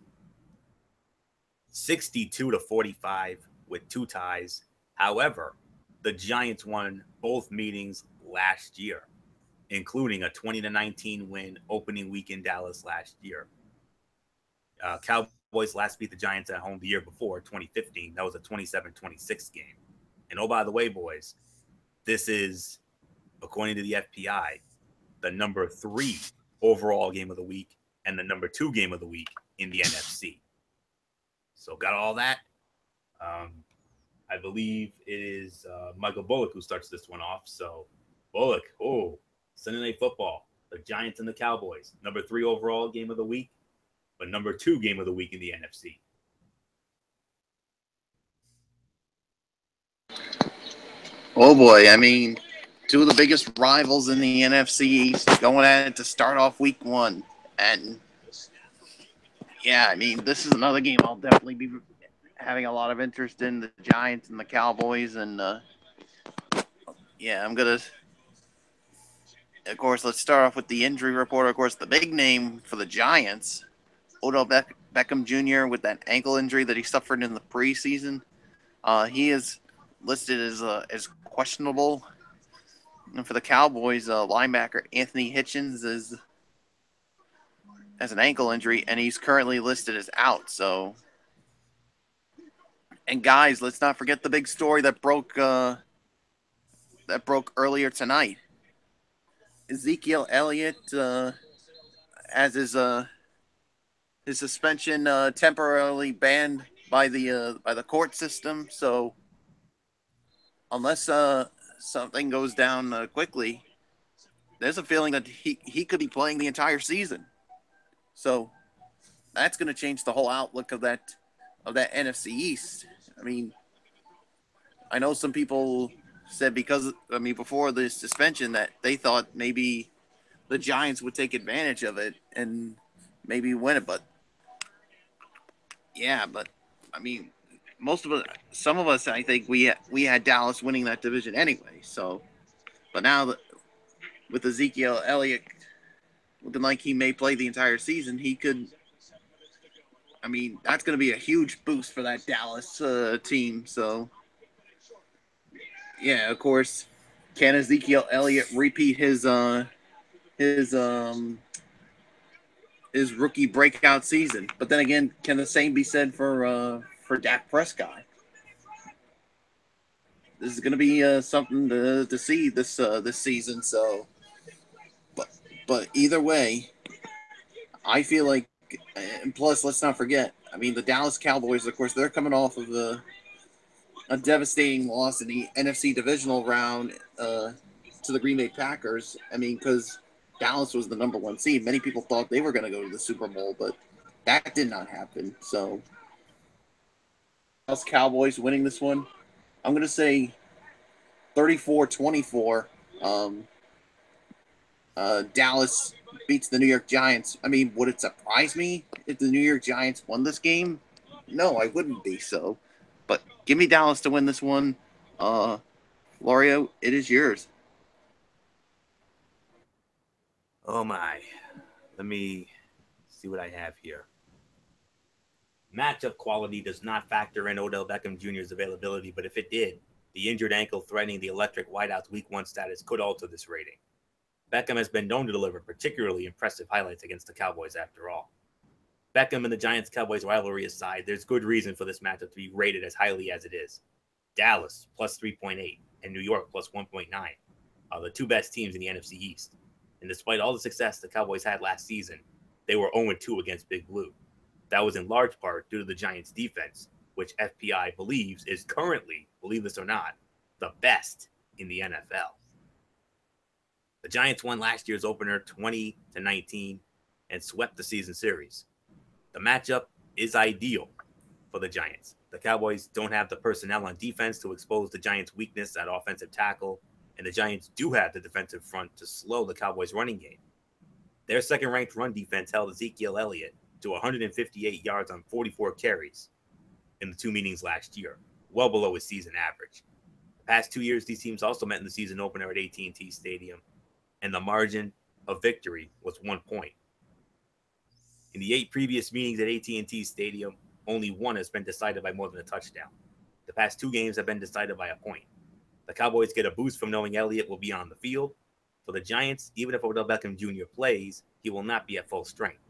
62-45 with 2 ties. However, the Giants won both meetings last year, including a 20-19 win opening week in Dallas last year. Cowboys last beat the Giants at home the year before, 2015. That was a 27-26 game. And oh, by the way, boys, this is, according to the FPI, the number 3 overall game of the week and the number 2 game of the week in the NFC. So got all that. I believe it is Michael Bullock who starts this one off. So Bullock, Sunday Night Football, the Giants and the Cowboys, number 3 overall game of the week, but number 2 game of the week in the NFC. Oh boy, I mean, 2 of the biggest rivals in the NFC East going at it to start off week 1. And yeah, I mean, this is another game I'll definitely be having a lot of interest in, the Giants and the Cowboys. And yeah, I'm going to, of course, let's start off with the injury report. Of course, the big name for the Giants, Odell Beckham Jr. with that ankle injury that he suffered in the preseason. He is listed as questionable. And for the Cowboys, linebacker Anthony Hitchens has an ankle injury, and he's currently listed as out. So, and guys, let's not forget the big story that broke earlier tonight. Ezekiel Elliott has his suspension temporarily banned by the court system. So, unless something goes down quickly, there's a feeling that he could be playing the entire season. So that's going to change the whole outlook of that NFC East. I mean, I know some people said before the suspension that they thought maybe the Giants would take advantage of it and maybe win it, but yeah, I mean, some of us, I think we had Dallas winning that division anyway. So, but now with Ezekiel Elliott looking like he may play the entire season, he could. I mean, that's going to be a huge boost for that Dallas team. So, yeah, of course, can Ezekiel Elliott repeat his rookie breakout season? But then again, can the same be said for Dak Prescott? This is going to be something to see this season. So, but either way, I feel like, and plus, let's not forget, I mean, the Dallas Cowboys, of course, they're coming off of a devastating loss in the NFC divisional round to the Green Bay Packers. I mean, because Dallas was the number 1 seed. Many people thought they were going to go to the Super Bowl, but that did not happen. So, Dallas Cowboys winning this one, I'm going to say 34-24. Dallas beats the New York Giants. I mean, would it surprise me if the New York Giants won this game? No, I wouldn't be so. But give me Dallas to win this one. Florio, it is yours. Oh, my. Let me see what I have here. Matchup quality does not factor in Odell Beckham Jr.'s availability, but if it did, the injured ankle threatening the electric whiteout's week 1 status could alter this rating. Beckham has been known to deliver particularly impressive highlights against the Cowboys after all. Beckham and the Giants-Cowboys rivalry aside, there's good reason for this matchup to be rated as highly as it is. Dallas, plus 3.8, and New York, plus 1.9, are the 2 best teams in the NFC East. And despite all the success the Cowboys had last season, they were 0-2 against Big Blue. That was in large part due to the Giants' defense, which FPI believes is currently, believe this or not, the best in the NFL. The Giants won last year's opener 20-19 and swept the season series. The matchup is ideal for the Giants. The Cowboys don't have the personnel on defense to expose the Giants' weakness at offensive tackle, and the Giants do have the defensive front to slow the Cowboys' running game. Their second-ranked run defense held Ezekiel Elliott to 158 yards on 44 carries in the 2 meetings last year, well below his season average. The past 2 years, these teams also met in the season opener at AT&T Stadium, and the margin of victory was 1 point. In the 8 previous meetings at AT&T Stadium, only 1 has been decided by more than a touchdown. The past 2 games have been decided by a point. The Cowboys get a boost from knowing Elliott will be on the field. For the Giants, even if Odell Beckham Jr. plays, he will not be at full strength.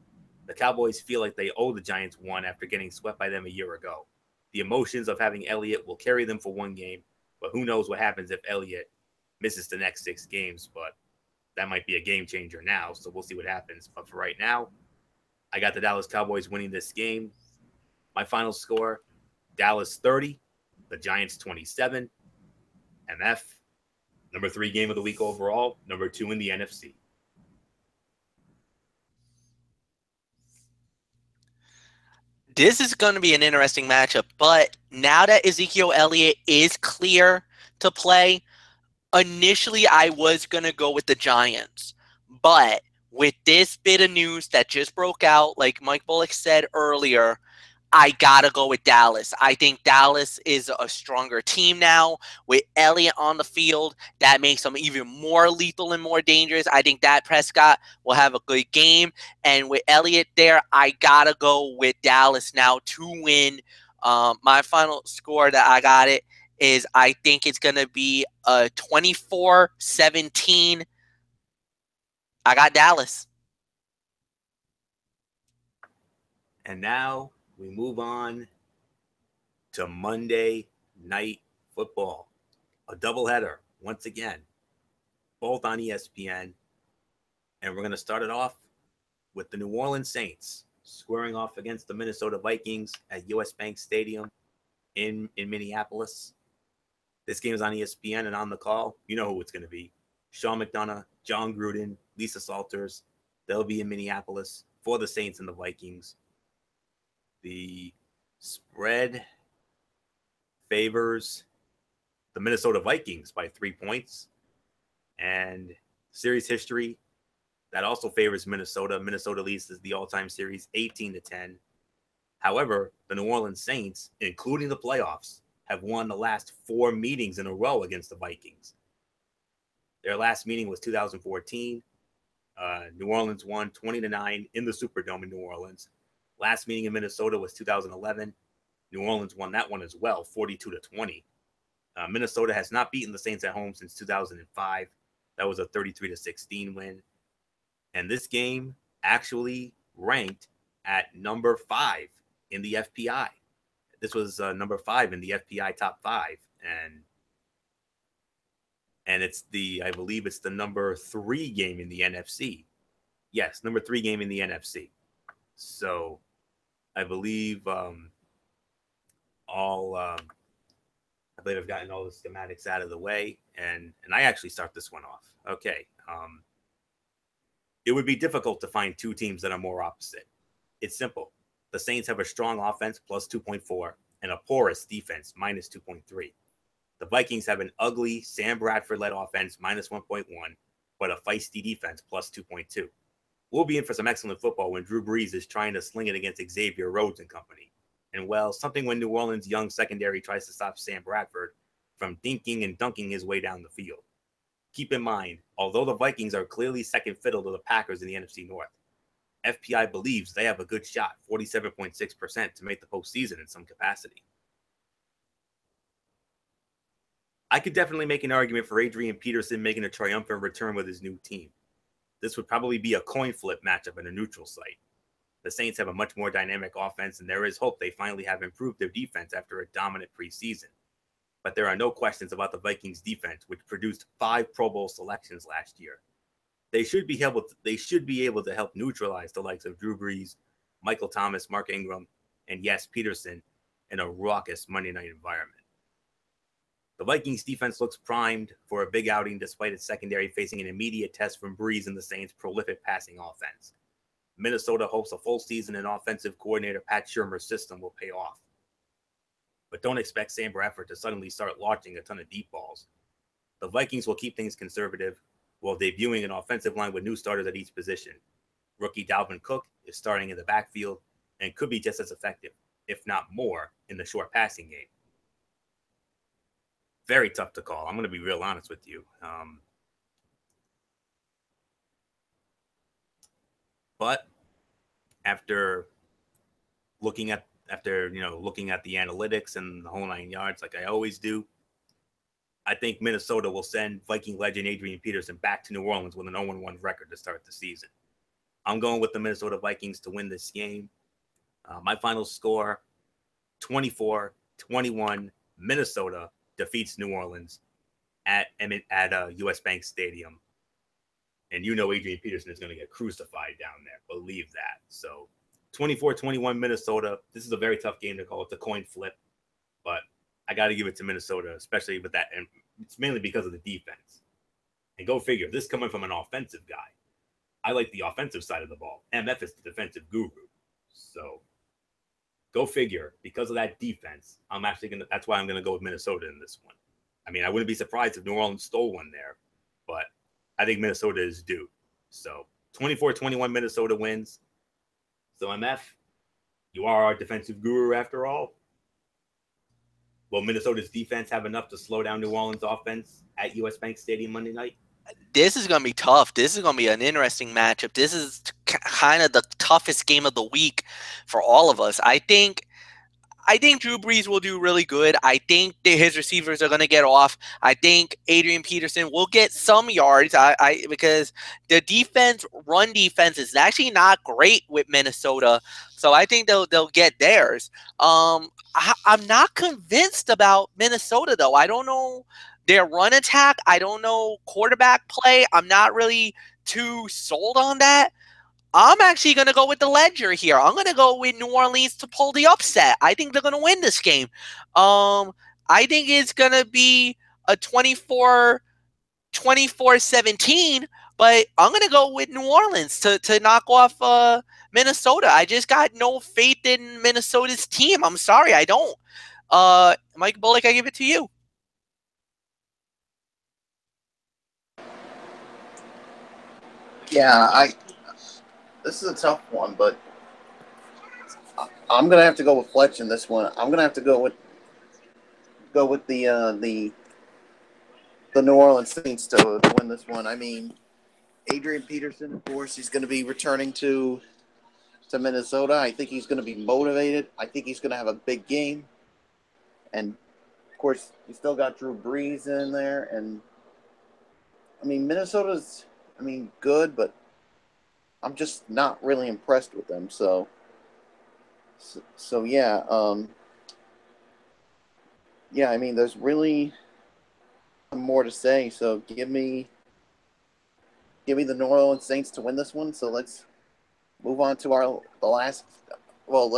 The Cowboys feel like they owe the Giants one after getting swept by them a year ago. The emotions of having Elliott will carry them for 1 game, but who knows what happens if Elliott misses the next 6 games, but that might be a game changer now, so we'll see what happens. But for right now, I got the Dallas Cowboys winning this game. My final score, Dallas 30, the Giants 27. MF, number 3 game of the week overall, number 2 in the NFC. This is going to be an interesting matchup, but now that Ezekiel Elliott is clear to play, initially I was going to go with the Giants. But with this bit of news that just broke out, like Mike Bullock said earlier, I got to go with Dallas. I think Dallas is a stronger team now. With Elliott on the field, that makes them even more lethal and more dangerous. I think Dak Prescott will have a good game. And with Elliott there, I got to go with Dallas now to win. My final score that I got it is I think it's going to be a 24-17. I got Dallas. And now we move on to Monday Night Football, a doubleheader once again, both on ESPN. And we're going to start it off with the New Orleans Saints squaring off against the Minnesota Vikings at US Bank Stadium in Minneapolis. This game is on ESPN, and on the call, you know who it's going to be. Sean McDonough, John Gruden, Lisa Salters. They'll be in Minneapolis for the Saints and the Vikings. The spread favors the Minnesota Vikings by 3 points. And series history, that also favors Minnesota. Minnesota leads the all-time series 18-10. However, the New Orleans Saints, including the playoffs, have won the last 4 meetings in a row against the Vikings. Their last meeting was 2014. New Orleans won 20-9 in the Superdome in New Orleans. Last meeting in Minnesota was 2011. New Orleans won that one as well, 42-20. Minnesota has not beaten the Saints at home since 2005. That was a 33-16 win. And this game actually ranked at number 5 in the FPI. This was number 5 in the FPI top 5. And it's I believe it's the number 3 game in the NFC. Yes, number 3 game in the NFC. So I believe I believe I've gotten all the schematics out of the way, and I actually start this one off. Okay. It would be difficult to find 2 teams that are more opposite. It's simple. The Saints have a strong offense, plus 2.4, and a porous defense, minus 2.3. The Vikings have an ugly Sam Bradford-led offense, minus 1.1, but a feisty defense, plus 2.2. We'll be in for some excellent football when Drew Brees is trying to sling it against Xavier Rhodes and company. And, well, something when New Orleans' young secondary tries to stop Sam Bradford from dinking and dunking his way down the field. Keep in mind, although the Vikings are clearly second fiddle to the Packers in the NFC North, FPI believes they have a good shot, 47.6%, to make the postseason in some capacity. I could definitely make an argument for Adrian Peterson making a triumphant return with his new team. This would probably be a coin flip matchup in a neutral site. The Saints have a much more dynamic offense, and there is hope they finally have improved their defense after a dominant preseason. But there are no questions about the Vikings defense, which produced 5 Pro Bowl selections last year. They should be able to help neutralize the likes of Drew Brees, Michael Thomas, Mark Ingram, and yes, Peterson in a raucous Monday night environment. The Vikings defense looks primed for a big outing despite its secondary facing an immediate test from Breeze and the Saints' prolific passing offense. Minnesota hopes a full season in offensive coordinator Pat Shurmur's system will pay off. But don't expect Sam Bradford to suddenly start launching a ton of deep balls. The Vikings will keep things conservative while debuting an offensive line with new starters at each position. Rookie Dalvin Cook is starting in the backfield and could be just as effective, if not more, in the short passing game. Very tough to call. I'm going to be real honest with you. But after looking at the analytics and the whole 9 yards, like I always do, I think Minnesota will send Viking legend Adrian Peterson back to New Orleans with an 0-1 record to start the season. I'm going with the Minnesota Vikings to win this game. My final score, 24-21, Minnesota defeats New Orleans at US Bank Stadium. And you know Adrian Peterson is going to get crucified down there. Believe that. So 24-21 Minnesota. This is a very tough game to call. It's a coin flip. But I got to give it to Minnesota, especially with that. And it's mainly because of the defense. And go figure, this coming from an offensive guy. I like the offensive side of the ball. MF is the defensive guru. So go figure, because of that defense, that's why I'm going to go with Minnesota in this one. I mean, I wouldn't be surprised if New Orleans stole one there, but I think Minnesota is due. So 24-21 Minnesota wins. So MF, you are our defensive guru after all. Will Minnesota's defense have enough to slow down New Orleans' offense at US Bank Stadium Monday night? This is going to be tough. This is going to be an interesting matchup. This is kind of the toughest game of the week for all of us. I think Drew Brees will do really good. I think that his receivers are going to get off. I think Adrian Peterson will get some yards. Because the run defense is actually not great with Minnesota. So I think they'll get theirs. I'm not convinced about Minnesota though. I don't know their run attack. I don't know quarterback play. I'm not really too sold on that. I'm actually going to go with the ledger here. I'm going to go with New Orleans to pull the upset. I think they're going to win this game. I think it's going to be a 24-17, but I'm going to go with New Orleans to knock off Minnesota. I just got no faith in Minnesota's team. I'm sorry, I don't. Mike Bullock, I give it to you. Yeah, this is a tough one, but I'm gonna have to go with Fletch in this one. I'm gonna have to go with the New Orleans Saints to win this one. I mean, Adrian Peterson, of course, he's going to be returning to Minnesota. I think he's going to be motivated. I think he's going to have a big game, and of course, you still got Drew Brees in there. And I mean, Minnesota's good, but I'm just not really impressed with them. So yeah. Yeah, I mean, there's really more to say. So give me the New Orleans Saints to win this one. So let's move on to the last of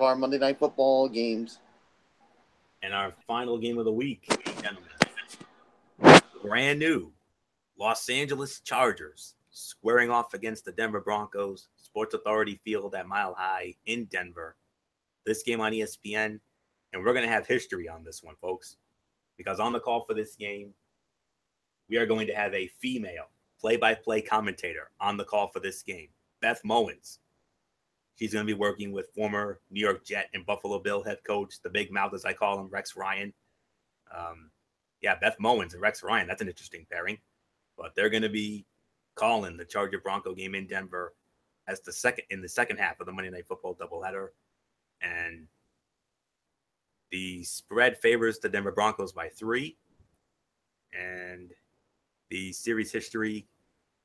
our Monday Night Football games. And our final game of the week, gentlemen. Brand new Los Angeles Chargers squaring off against the Denver Broncos, Sports Authority Field at Mile High in Denver. This game on ESPN, and we're going to have history on this one, folks, because on the call for this game, we are going to have a female play-by-play commentator on the call for this game, Beth Mowins. She's going to be working with former New York Jet and Buffalo Bill head coach, the big mouth as I call him, Rex Ryan. Beth Mowins and Rex Ryan, that's an interesting pairing. But they're going to be calling the Charger Bronco game in Denver as the second half of the Monday Night Football doubleheader. And the spread favors the Denver Broncos by 3. And the series history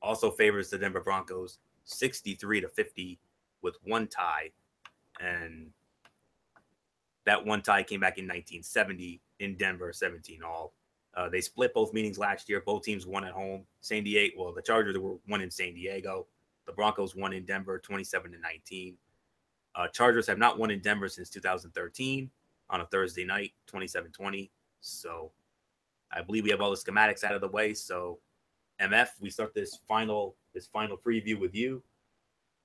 also favors the Denver Broncos 63-50 with one tie. And that one tie came back in 1970 in Denver, 17-all. They split both meetings last year. Both teams won at home. The Chargers won in San Diego. The Broncos won in Denver, 27-19. Chargers have not won in Denver since 2013. on a Thursday night, 27-20. So I believe we have all the schematics out of the way. So MF, we start this final preview with you.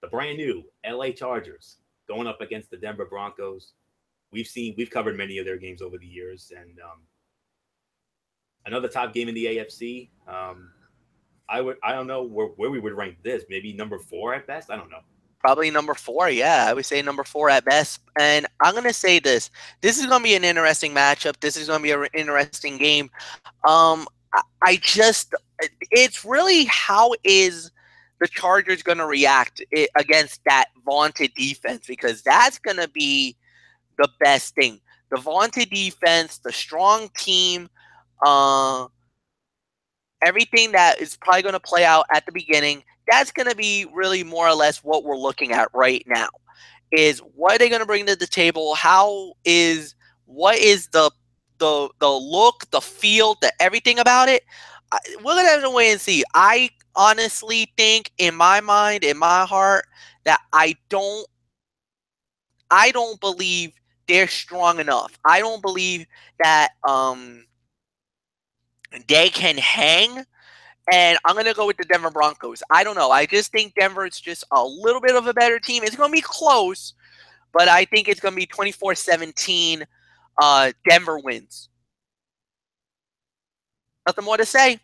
The brand new LA Chargers going up against the Denver Broncos. We've covered many of their games over the years, and another top game in the AFC. I don't know where we would rank this. Maybe number 4 at best. I don't know. Probably number 4. Yeah, I would say number 4 at best. And I'm going to say this. This is going to be an interesting matchup. This is going to be an interesting game. It's really how is the Chargers going to react against that vaunted defense, because that's going to be the best thing. The vaunted defense, the strong team, everything that is probably going to play out at the beginning, that's going to be really more or less what we're looking at right now. Is what are they going to bring to the table? What is the look, the feel, the everything about it? We're going to have to wait and see. I honestly think, in my mind, in my heart, that I don't believe they're strong enough. I don't believe that they can hang. And I'm going to go with the Denver Broncos. I don't know. I just think Denver is just a little bit of a better team. It's going to be close, but I think it's going to be 24-17. Denver wins. Nothing more to say.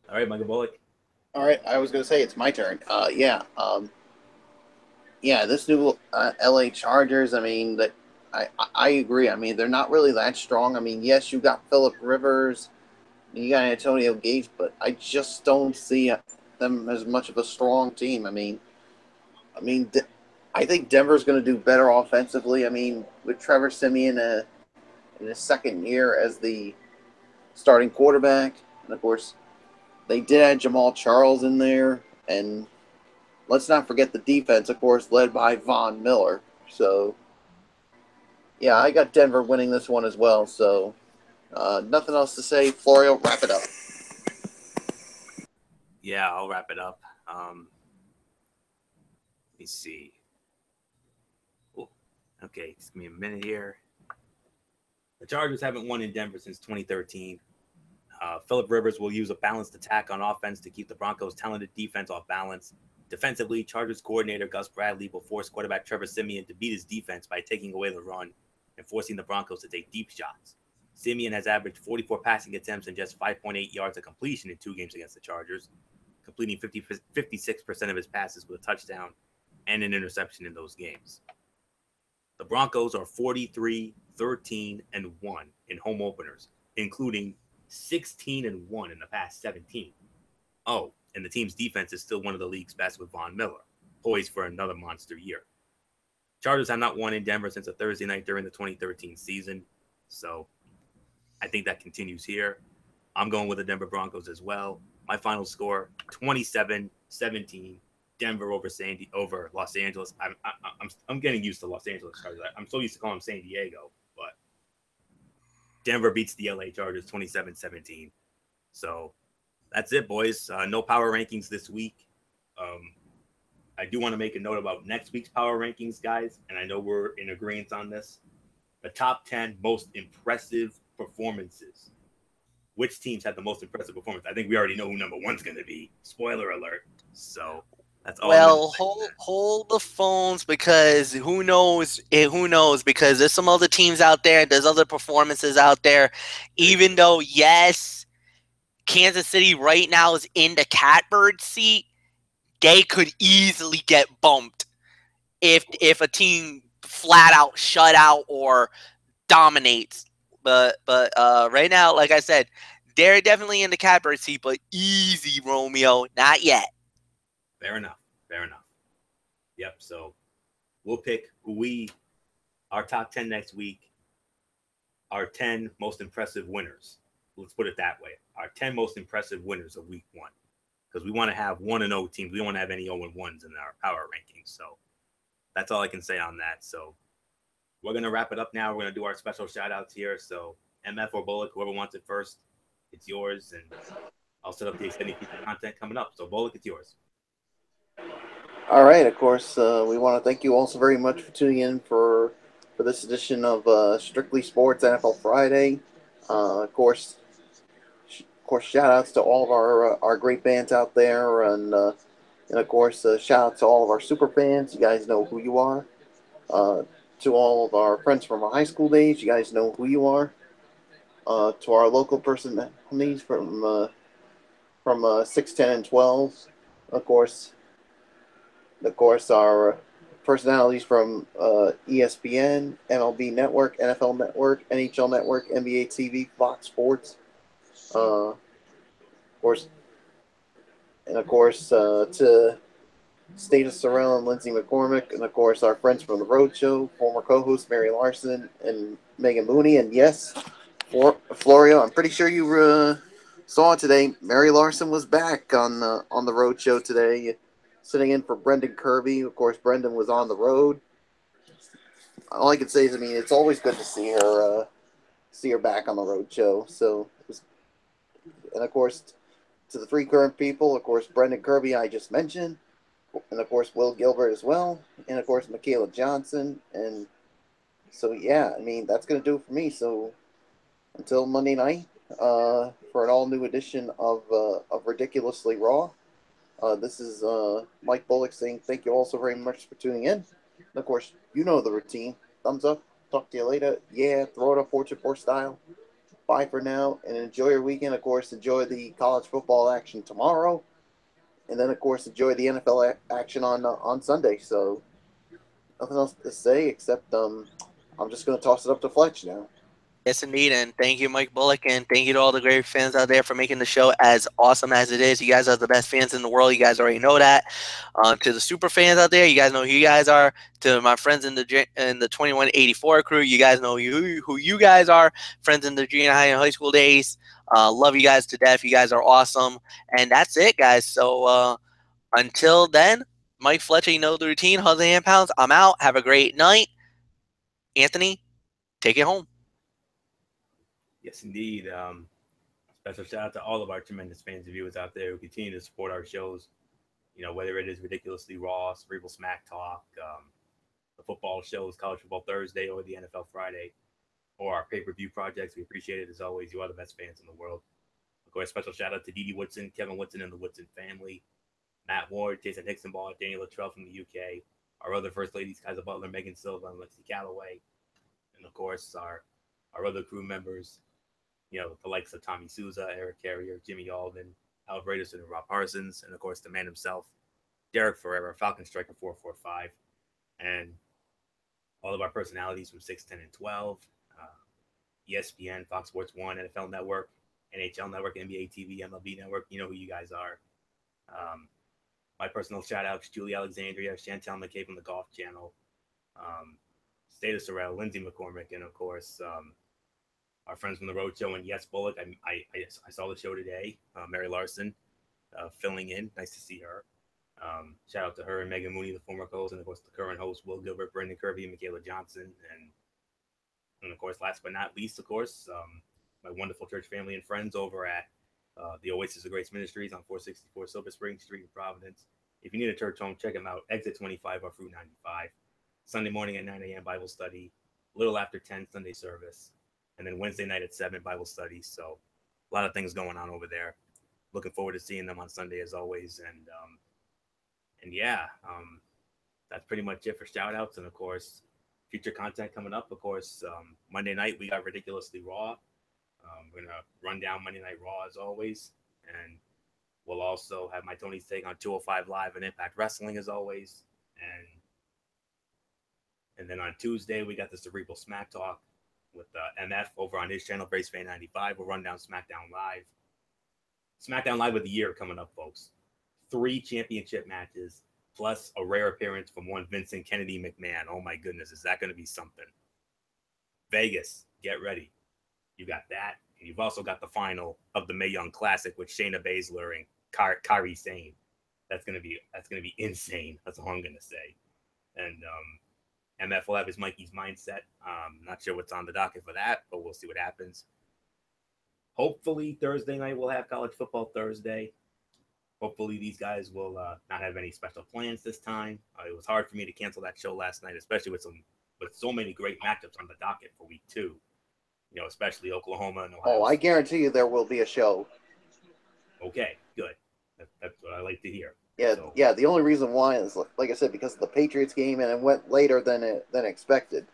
All right, Michael Bullock. All right, I was going to say it's my turn. This new LA Chargers, I mean, I agree. I mean, they're not really that strong. I mean, yes, you got Phillip Rivers, you got Antonio Gates, but I just don't see them as much of a strong team. I think Denver's going to do better offensively. I mean, with Trevor Siemian in his second year as the starting quarterback, and of course, they did add Jamal Charles in there, and let's not forget the defense, of course, led by Von Miller. So, yeah, I got Denver winning this one as well. So, nothing else to say. Florio, wrap it up. Yeah, I'll wrap it up. Let me see. Ooh, okay, just give me a minute here. The Chargers haven't won in Denver since 2013. Phillip Rivers will use a balanced attack on offense to keep the Broncos' talented defense off balance. Defensively, Chargers coordinator Gus Bradley will force quarterback Trevor Siemian to beat his defense by taking away the run and forcing the Broncos to take deep shots. Siemian has averaged 44 passing attempts and just 5.8 yards of completion in 2 games against the Chargers, completing 56% of his passes with a touchdown and an interception in those games. The Broncos are 43, 13, and 1 in home openers, including 16 and 1 in the past 17. Oh, and the team's defense is still one of the league's best with Von Miller, poised for another monster year. Chargers have not won in Denver since a Thursday night during the 2013 season, so I think that continues here. I'm going with the Denver Broncos as well. My final score, 27-17, Denver over Los Angeles. I'm getting used to Los Angeles Chargers. I'm so used to calling them San Diego, but Denver beats the LA Chargers 27-17. So that's it, boys. No power rankings this week. I do want to make a note about next week's power rankings, guys, and I know we're in agreement on this. The top 10 most impressive performances. Which teams had the most impressive performance? I think we already know who number 1's going to be. Spoiler alert. So that's all. Well, hold the phones, because who knows? Who knows? Because there's some other teams out there. There's other performances out there. Even though, yes, Kansas City right now is in the catbird seat, they could easily get bumped if a team flat out shut out or dominates. But right now, like I said, they're definitely in the catbird seat, but easy, Romeo, not yet. Fair enough. Yep. So we'll pick our top 10 next week, our 10 most impressive winners. Let's put it that way. Our 10 most impressive winners of week 1. Because we want to have 1-0 teams. We don't want to have any 0-1s in our power rankings. So that's all I can say on that. So we're going to wrap it up now. We're going to do our special shout outs here. So MF or Bullock, whoever wants it first, it's yours. And I'll set up the extended feature content coming up. So Bullock, it's yours. All right. Of course, we want to thank you all so very much for tuning in for this edition of Strictly Sports NFL Friday. Of course, shout outs to all of our great fans out there, and of course, shout out to all of our super fans. You guys know who you are. Uh, to all of our friends from our high school days, you guys know who you are. To our local personalities from 6, 10, and 12, of course, our personalities from ESPN, MLB Network, NFL Network, NHL Network, NBA TV, Fox Sports, of course, and of course to Status Sorrell and Lindsay McCormick, and of course our friends from the Road Show, former co-hosts Mary Larson and Megan Mooney, and yes, Florio, I'm pretty sure you saw it today. Mary Larson was back on the Road Show today, sitting in for Brendan Kirby. Of course, Brendan was on the road. All I can say is, I mean, it's always good to see her back on the Road Show. So, and of course, to the three current people, of course, Brendan Kirby I just mentioned, and of course Will Gilbert as well, and of course Michaela Johnson, and so yeah, I mean that's gonna do it for me. So until Monday night, for an all new edition of Ridiculously Raw, this is Mike Bullock saying thank you all so very much for tuning in. And of course, you know the routine. Thumbs up. Talk to you later. Yeah, throw it up Fortune 4 style. Bye for now, and enjoy your weekend. Of course, enjoy the college football action tomorrow, and then of course enjoy the NFL action on Sunday. So nothing else to say except I'm just gonna toss it up to Fletch now. Yes, indeed. And thank you, Mike Bullock. And thank you to all the great fans out there for making the show as awesome as it is. You guys are the best fans in the world. You guys already know that. To the super fans out there, you guys know who you guys are. To my friends in the 2184 crew, you guys know who you guys are. Friends in the junior high and high school days. Love you guys to death. You guys are awesome. And that's it, guys. So until then, Mike Fletcher, you know the routine. Hustle hand pounds. I'm out. Have a great night. Anthony, take it home. Yes, indeed. Special shout out to all of our tremendous fans and viewers out there who continue to support our shows. Whether it is Ridiculously Raw, Cerebral Smack Talk, the football shows, College Football Thursday, or the NFL Friday, or our pay-per-view projects. We appreciate it as always. You are the best fans in the world. Of course, special shout out to Dee Dee Woodson, Kevin Woodson, and the Woodson family, Matt Ward, Jason Hicksonball, Daniel Luttrell from the UK, our other First Ladies, Kaiser Butler, Megan Silva, and Lexi Calloway, and of course our other crew members, the likes of Tommy Souza, Eric Carrier, Jimmy Alden, Al Braderson, and Rob Parsons, and of course the man himself, Derek Ferreira, Falcon Striker 445, and all of our personalities from 6, 10, and 12, ESPN, Fox Sports 1, NFL Network, NHL Network, NBA TV, MLB Network. You know who you guys are. My personal shout outs, Julie Alexandria, Chantel McKay from the Golf Channel, Status Sorrell, Lindsay McCormick, and of course, our friends from the Road Show, and yes, Bullock. I saw the show today. Mary Larson filling in. Nice to see her. Shout out to her and Megan Mooney, the former co-host, and of course the current host, Will Gilbert, Brendan Kirby, and Michaela Johnson, and of course, last but not least, of course, my wonderful church family and friends over at the Oasis of Grace Ministries on 464 Silver Spring Street in Providence. If you need a church home, check them out. Exit 25 off Route 95. Sunday morning at 9 a.m. Bible study. A little after 10 Sunday service. And then Wednesday night at 7 Bible study. So a lot of things going on over there. Looking forward to seeing them on Sunday as always. And yeah, that's pretty much it for shout outs. And of course, future content coming up. Of course, Monday night we got Ridiculously Raw. We're going to run down Monday Night Raw as always. And we'll also have my Tony's Take on 205 Live and Impact Wrestling as always. And then on Tuesday, we got the Cerebral Smack Talk with MF over on his channel, Brace Fan 95. We'll run down SmackDown Live. SmackDown Live of the year coming up, folks. 3 championship matches, plus a rare appearance from one Vincent Kennedy McMahon. Oh my goodness, is that going to be something? Vegas, get ready. You got that. And you've also got the final of the Mae Young Classic with Shayna Baszler and Kairi Sane. That's gonna be insane. That's all I'm gonna say. And MF will have his Mikey's Mindset. Not sure what's on the docket for that, but we'll see what happens. Hopefully Thursday night we'll have College Football Thursday. hopefully these guys will not have any special plans this time. It was hard for me to cancel that show last night, especially with so many great matchups on the docket for week 2. You know, especially Oklahoma and Ohio. Oh, I guarantee you there will be a show. Okay, good. That's what I like to hear. Yeah, So, yeah. The only reason why is, like I said, because of the Patriots game, and it went later than expected.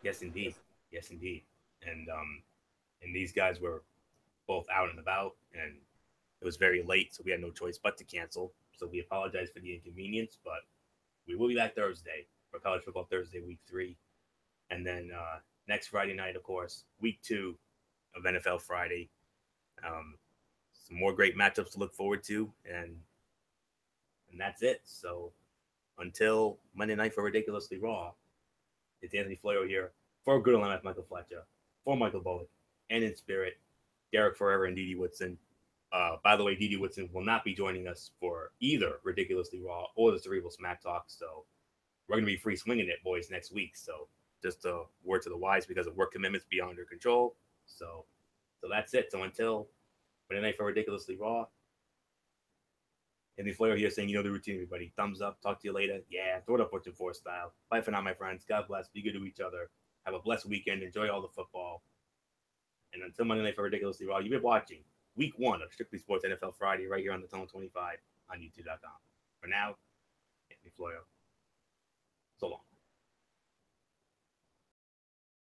yes, indeed. Yes, indeed. And these guys were both out and about, and it was very late, so we had no choice but to cancel. So we apologize for the inconvenience, but we will be back Thursday for College Football Thursday, Week 3. And then next Friday night, of course, Week 2 of NFL Friday. Some more great matchups to look forward to, and that's it. So until Monday night for Ridiculously Raw, it's Anthony Florio here for Good MF Michael Fletcher, for Michael Bullock, and in spirit, Derek Forever and Didi Woodson. By the way, Didi Woodson will not be joining us for either Ridiculously Raw or the Cerebral Smack Talk. So we're going to be free swinging it, boys, next week. So just a word to the wise because of work commitments beyond our control. So that's it. So until Monday night for Ridiculously Raw, Anthony Flair here saying, you know the routine, everybody. Thumbs up. Talk to you later. Yeah, throw it up Fortune 4 style. Bye for now, my friends. God bless. Be good to each other. Have a blessed weekend. Enjoy all the football. And until Monday night for Ridiculously Raw, you've been watching Week 1 of Strictly Sports NFL Friday right here on the Tone 25 on YouTube.com. For now, Anthony Florio.